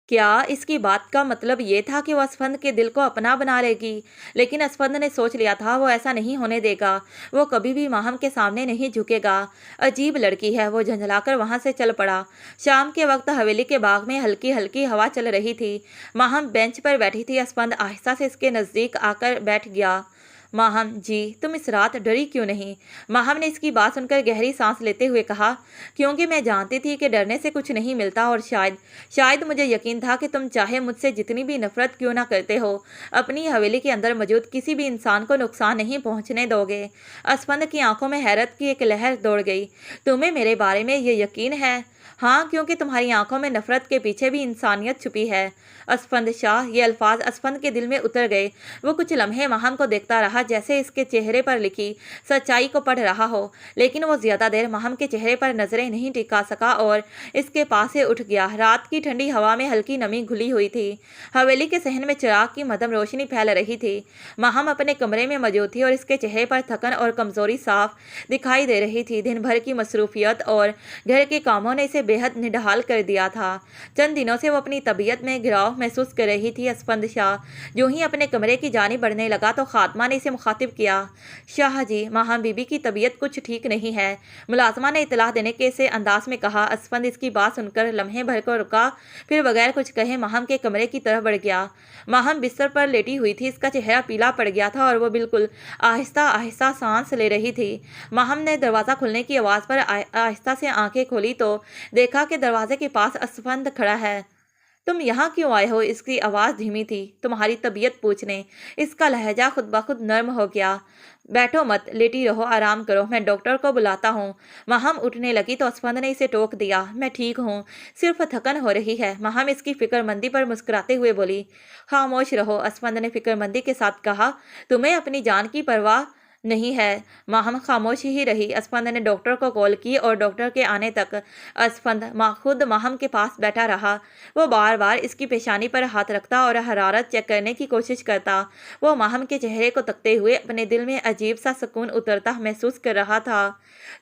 क्या इसकी बात का मतलब ये था कि वो असफंद के दिल को अपना बना लेगी? लेकिन असफंद ने सोच लिया था वो ऐसा नहीं होने देगा। वो कभी भी माहम के सामने नहीं झुकेगा। अजीब लड़की है। वो झंझलाकर वहां से चल पड़ा। शाम के वक्त हवेली के बाग में हल्की हल्की हवा चल रही थी। माहम बेंच पर बैठी थी। असफंद आहिस्ता से इसके नज़दीक आकर बैठ गया। माहम जी, तुम इस रात डरी क्यों नहीं? माहम ने इसकी बात सुनकर गहरी सांस लेते हुए कहा, क्योंकि मैं जानती थी कि डरने से कुछ नहीं मिलता और शायद मुझे यकीन था कि तुम चाहे मुझसे जितनी भी नफरत क्यों ना करते हो, अपनी हवेली के अंदर मौजूद किसी भी इंसान को नुकसान नहीं पहुंचने दोगे। असफंद की आंखों में हैरत की एक लहर दौड़ गई। तुम्हें मेरे बारे में ये यकीन है? हाँ, क्योंकि तुम्हारी आंखों में नफरत के पीछे भी इंसानियत छुपी है। असफंद शाह, ये अल्फाज असफंद के दिल में उतर गए। वो कुछ लम्हे महम को देखता रहा, जैसे इसके चेहरे पर लिखी सच्चाई को पढ़ रहा हो, लेकिन वो ज्यादा देर महम के चेहरे पर नजरें नहीं टिका सका और इसके पास से उठ गया। रात की ठंडी हवा में हल्की नमी घुली हुई थी। हवेली के सहन में चिराग की मध्यम रोशनी फैल रही थी। महम अपने कमरे में मौजूद थी और इसके चेहरे पर थकन और कमजोरी साफ दिखाई दे रही थी। दिन भर की मसरूफियत और घर के कामों ने इसे बेहद निढाल कर दिया था। चंद दिनों से वो अपनी तबीयत में गिराव महसूस कर रही थी। असफंद शाह जो ही अपने कमरे की जानिब बढ़ने लगा तो खात्मा ने इसे मुखातिब किया। शाह जी, महम बीबी की तबीयत कुछ ठीक नहीं है, मुलाजमा ने इतलाह देने के से अंदाज में कहा। असफंद इसकी बात सुनकर लम्हे भर को रुका, फिर बगैर कुछ कहे महम के कमरे की तरफ बढ़ गया। महम बिस्तर पर लेटी हुई थी। इसका चेहरा पीला पड़ गया था और वो बिल्कुल आहिस्ता आहिस्ता सांस ले रही थी। महम ने दरवाज़ा खुलने की आवाज़ पर आहिस्ता से आंखें खोली तो देखा कि दरवाजे के पास असफंद खड़ा है। तुम यहाँ क्यों आए हो? इसकी आवाज़ धीमी थी। तुम्हारी तबीयत पूछने। इसका लहजा खुद ब खुद नर्म हो गया। बैठो मत, लेटी रहो, आराम करो, मैं डॉक्टर को बुलाता हूँ। महम उठने लगी तो असफंद ने इसे टोक दिया। मैं ठीक हूँ, सिर्फ थकन हो रही है। महम इसकी फिक्रमंदी पर मुस्कुराते हुए बोली। खामोश रहो, असफंद ने फिक्रमंदी के साथ कहा। तुम्हें अपनी जान की परवाह नहीं है। महम खामोश ही रही। असफंद ने डॉक्टर को कॉल की और डॉक्टर के आने तक असफंद खुद महम के पास बैठा रहा। वो बार बार इसकी पेशानी पर हाथ रखता और हरारत चेक करने की कोशिश करता। वो महम के चेहरे को तकते हुए अपने दिल में अजीब सा सुकून उतरता महसूस कर रहा था।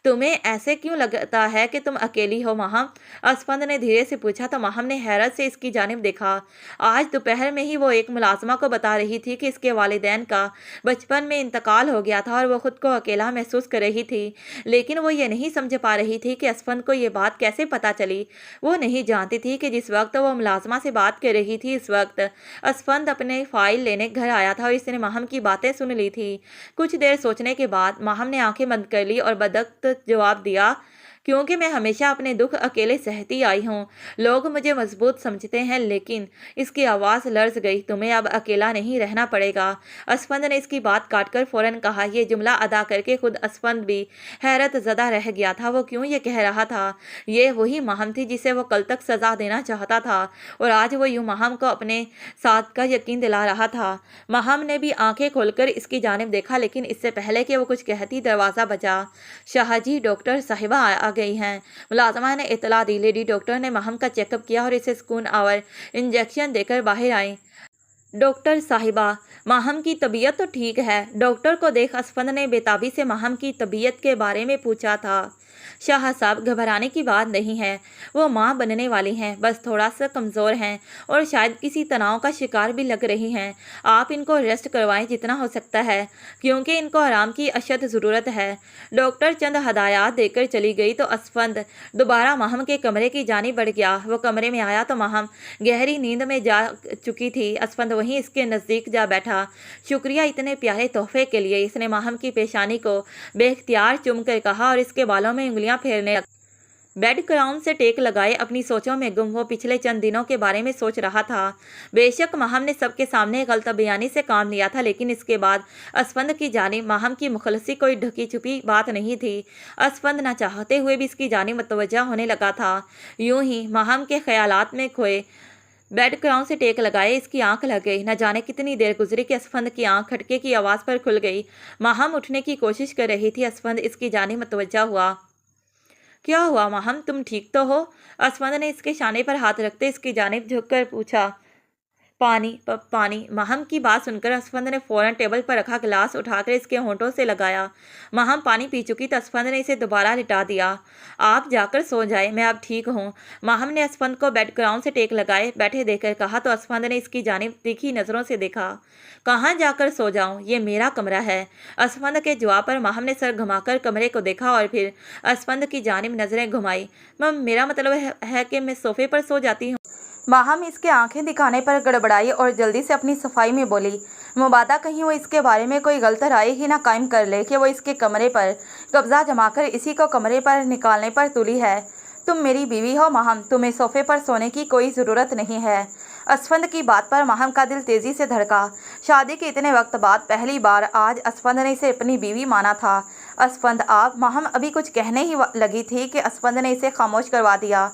तुम्हें ऐसे क्यों लगता है कि तुम अकेली हो महम? असफंद ने धीरे से पूछा तो महम ने हैरत से इसकी जानिब देखा। आज दोपहर में ही वो एक मुलाजमा को बता रही थी कि इसके वालिदैन का बचपन में इंतकाल हो गया था और वो खुद को अकेला महसूस कर रही थी, लेकिन वो ये नहीं समझ पा रही थी कि असफंद को ये बात कैसे पता चली। वो नहीं जानती थी कि जिस वक्त वो मुलाजमा से बात कर रही थी इस वक्त असफंद अपने फाइल लेने घर आया था और इसने महम की बातें सुन ली थी। कुछ देर सोचने के बाद महम ने आंखें बंद कर ली और बदख्त जवाब दिया, क्योंकि मैं हमेशा अपने दुख अकेले सहती आई हूँ। लोग मुझे मजबूत समझते हैं, लेकिन इसकी आवाज़ लर्ज गई। तुम्हें अब अकेला नहीं रहना पड़ेगा। असफंद ने इसकी बात काटकर फौरन कहा। यह जुमला अदा करके खुद असफंद भी हैरत ज़दा रह गया था। वो क्यों ये कह रहा था? ये वही महम थी जिसे वो कल तक सज़ा देना चाहता था और आज वो यूँ महम को अपने साथ का यकीन दिला रहा था। महम ने भी आंखें खोलकर इसकी जानिब देखा, लेकिन इससे पहले कि वो कुछ कहती दरवाज़ा बजा। शाहजी, डॉक्टर साहिबा आ गई हैं, मुलाजमा ने इतला दी। लेडी डॉक्टर ने महम का चेकअप किया और इसे सुकून आवर इंजेक्शन देकर बाहर आई। डॉक्टर साहिबा, महम की तबीयत तो ठीक है? डॉक्टर को देख असफंद ने बेताबी से महम की तबीयत के बारे में पूछा था। शाह साहब, घबराने की बात नहीं है, वो माँ बनने वाली हैं, बस थोड़ा सा कमज़ोर हैं और शायद किसी तनाव का शिकार भी लग रही हैं। आप इनको रेस्ट करवाएं जितना हो सकता है, क्योंकि इनको आराम की अशद ज़रूरत है। डॉक्टर चंद हदायत देकर चली गई तो असफंद दोबारा महम के कमरे की जानिब बढ़ गया। वो कमरे में आया तो महम गहरी नींद में जा चुकी थी। असफंद वहीं इसके नज़दीक जा बैठा। शुक्रिया इतने प्यारे तोहफे के लिए, इसने महम की पेशानी को बेख्तियार चूम कर कहा और इसके बालों में उंगलियां फेरने लगा। बेड क्राउन से टेक लगाए अपनी सोचों में गुम, वो पिछले चंद दिनों के बारे में सोच रहा था। बेशक महम ने सबके सामने गलत बयानी से काम लिया था, लेकिन इसके बाद असफंद की जानिब महम की मुखलसी कोई ढकी छुपी बात नहीं थी। असफंद न चाहते हुए भी इसकी जानिब मुतवज्जा होने लगा था। यूं ही महम के ख्यालात में खोए बेड क्राउन से टेक लगाए इसकी आंख लग गई। न जाने कितनी देर गुजरी कि असफंद की आंख खटके की आवाज़ पर खुल गई। महम उठने की कोशिश कर रही थी। असफंद इसकी जानिब मुतवज्जा हुआ। क्या हुआ महम, तुम ठीक तो हो? असफंद ने इसके शाने पर हाथ रखते इसकी जानिब झुककर पूछा। पानी। महम की बात सुनकर असफंद ने फौरन टेबल पर रखा गिलास उठाकर इसके होंठों से लगाया। महम पानी पी चुकी तो असफंद ने इसे दोबारा लिटा दिया। आप जाकर सो जाए, मैं अब ठीक हूँ। महम ने असफंद को बेड ग्राउंड से टेक लगाए बैठे देखकर कहा तो असफंद ने इसकी जानिब तीखी नज़रों से देखा। कहाँ जाकर सो जाऊँ? ये मेरा कमरा है। असफंद के जवाब पर महम ने सर घुमाकर कमरे को देखा और फिर असफंद की जानिब नज़रें घुमाई। मेरा मतलब है कि मैं सोफे पर सो जाती हूँ। महम इसके आंखें दिखाने पर गड़बड़ाई और जल्दी से अपनी सफाई में बोली। मुबादा कहीं वो इसके बारे में कोई गलत राय ही ना कायम कर ले कि वो इसके कमरे पर कब्जा जमाकर इसी को कमरे पर निकालने पर तुली है। तुम मेरी बीवी हो महम, तुम्हें सोफे पर सोने की कोई ज़रूरत नहीं है। असफंद की बात पर महम का दिल तेज़ी से धड़का। शादी के इतने वक्त बाद पहली बार आज असफंद ने इसे अपनी बीवी माना था। असफंद आप। माहम अभी कुछ कहने ही लगी थी कि असफंद ने इसे खामोश करवा दिया।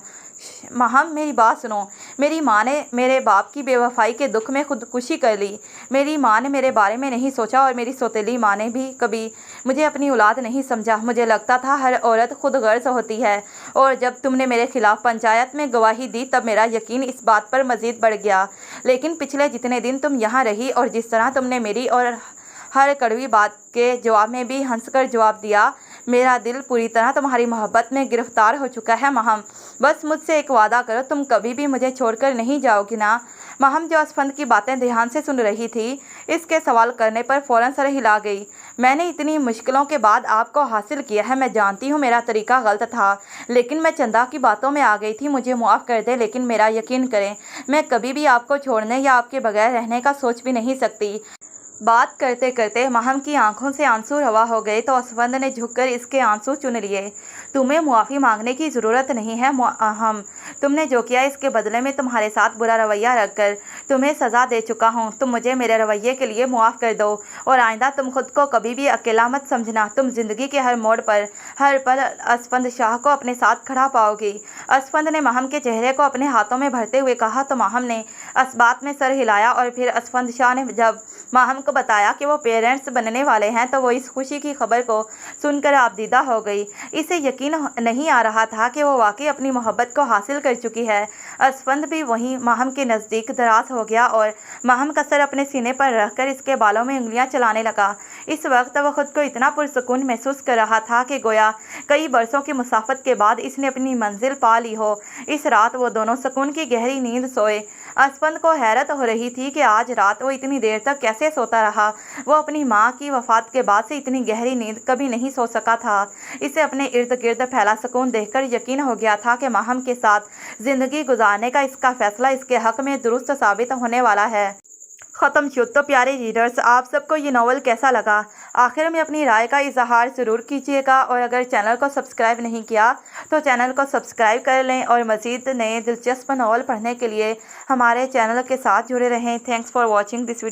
माहम मेरी बात सुनो। मेरी माँ ने मेरे बाप की बेवफाई के दुख में खुदकुशी कर ली। मेरी माँ ने मेरे बारे में नहीं सोचा और मेरी सौतेली माँ ने भी कभी मुझे अपनी औलाद नहीं समझा। मुझे लगता था हर औरत खुद गर्ज होती है, और जब तुमने मेरे खिलाफ पंचायत में गवाही दी तब मेरा यकीन इस बात पर मज़ीद बढ़ गया। लेकिन पिछले जितने दिन तुम यहाँ रही और जिस तरह तुमने मेरी और हर कड़वी बात के जवाब में भी हंसकर जवाब दिया, मेरा दिल पूरी तरह तुम्हारी मोहब्बत में गिरफ्तार हो चुका है। माहम बस मुझसे एक वादा करो, तुम कभी भी मुझे छोड़कर नहीं जाओगी ना। माहम जो असफंद की बातें ध्यान से सुन रही थी, इसके सवाल करने पर फ़ौरन सर हिला गई। मैंने इतनी मुश्किलों के बाद आपको हासिल किया है। मैं जानती हूँ मेरा तरीका गलत था, लेकिन मैं चंदा की बातों में आ गई थी। मुझे मुआफ़ कर दे, लेकिन मेरा यकीन करें, मैं कभी भी आपको छोड़ने या आपके बगैर रहने का सोच भी नहीं सकती। बात करते करते माहम की आंखों से आंसू रवा हो गए तो असफंद ने झुककर इसके आंसू चुन लिए। तुम्हें मुआफ़ी मांगने की ज़रूरत नहीं है माहम। तुमने जो किया इसके बदले में तुम्हारे साथ बुरा रवैया रखकर तुम्हें सज़ा दे चुका हूँ। तुम मुझे मेरे रवैये के लिए मुआफ़ कर दो और आइंदा तुम खुद को कभी भी अकेला मत समझना। तुम ज़िंदगी के हर मोड़ पर हर पल असफंद शाह को अपने साथ खड़ा पाओगी। असफंद ने माहम के चेहरे को अपने हाथों में भरते हुए कहा तो माहम ने इस बात में सर हिलाया। और फिर असफंद शाह ने जब माहम को बताया कि वो पेरेंट्स बनने वाले हैं तो वो इस खुशी की खबर को सुनकर आबदीदा हो गई। इसे यकीन नहीं आ रहा था कि वो वाकई अपनी मोहब्बत को हासिल कर चुकी है। असफंद भी वहीं माहम के नज़दीक दराज हो गया और माहम का सर अपने सीने पर रखकर इसके बालों में उंगलियां चलाने लगा। इस वक्त वो खुद को इतना पुरसुकून महसूस कर रहा था कि गोया कई बरसों की मुसाफत के बाद इसने अपनी मंजिल पा ली हो। इस रात वो दोनों सुकून की गहरी नींद सोए। असफंद को हैरत हो रही थी कि आज रात वो इतनी देर तक कैसे सोता रहा। वो अपनी माँ की वफ़ात के बाद से इतनी गहरी नींद कभी नहीं सो सका था। इसे अपने इर्द गिर्द फैला सुकून देखकर यकीन हो गया था कि माहम के साथ ज़िंदगी गुजारने का इसका फ़ैसला इसके हक़ में दुरुस्त साबित होने वाला है। ख़त्म शुद्ध। तो प्यारे रीडर्स, आप सबको ये नावल कैसा लगा? आखिर में अपनी राय का इजहार ज़रूर कीजिएगा, और अगर चैनल को सब्सक्राइब नहीं किया तो चैनल को सब्सक्राइब कर लें और मज़ीद नए दिलचस्प नावल पढ़ने के लिए हमारे चैनल के साथ जुड़े रहें। Thanks for watching this video.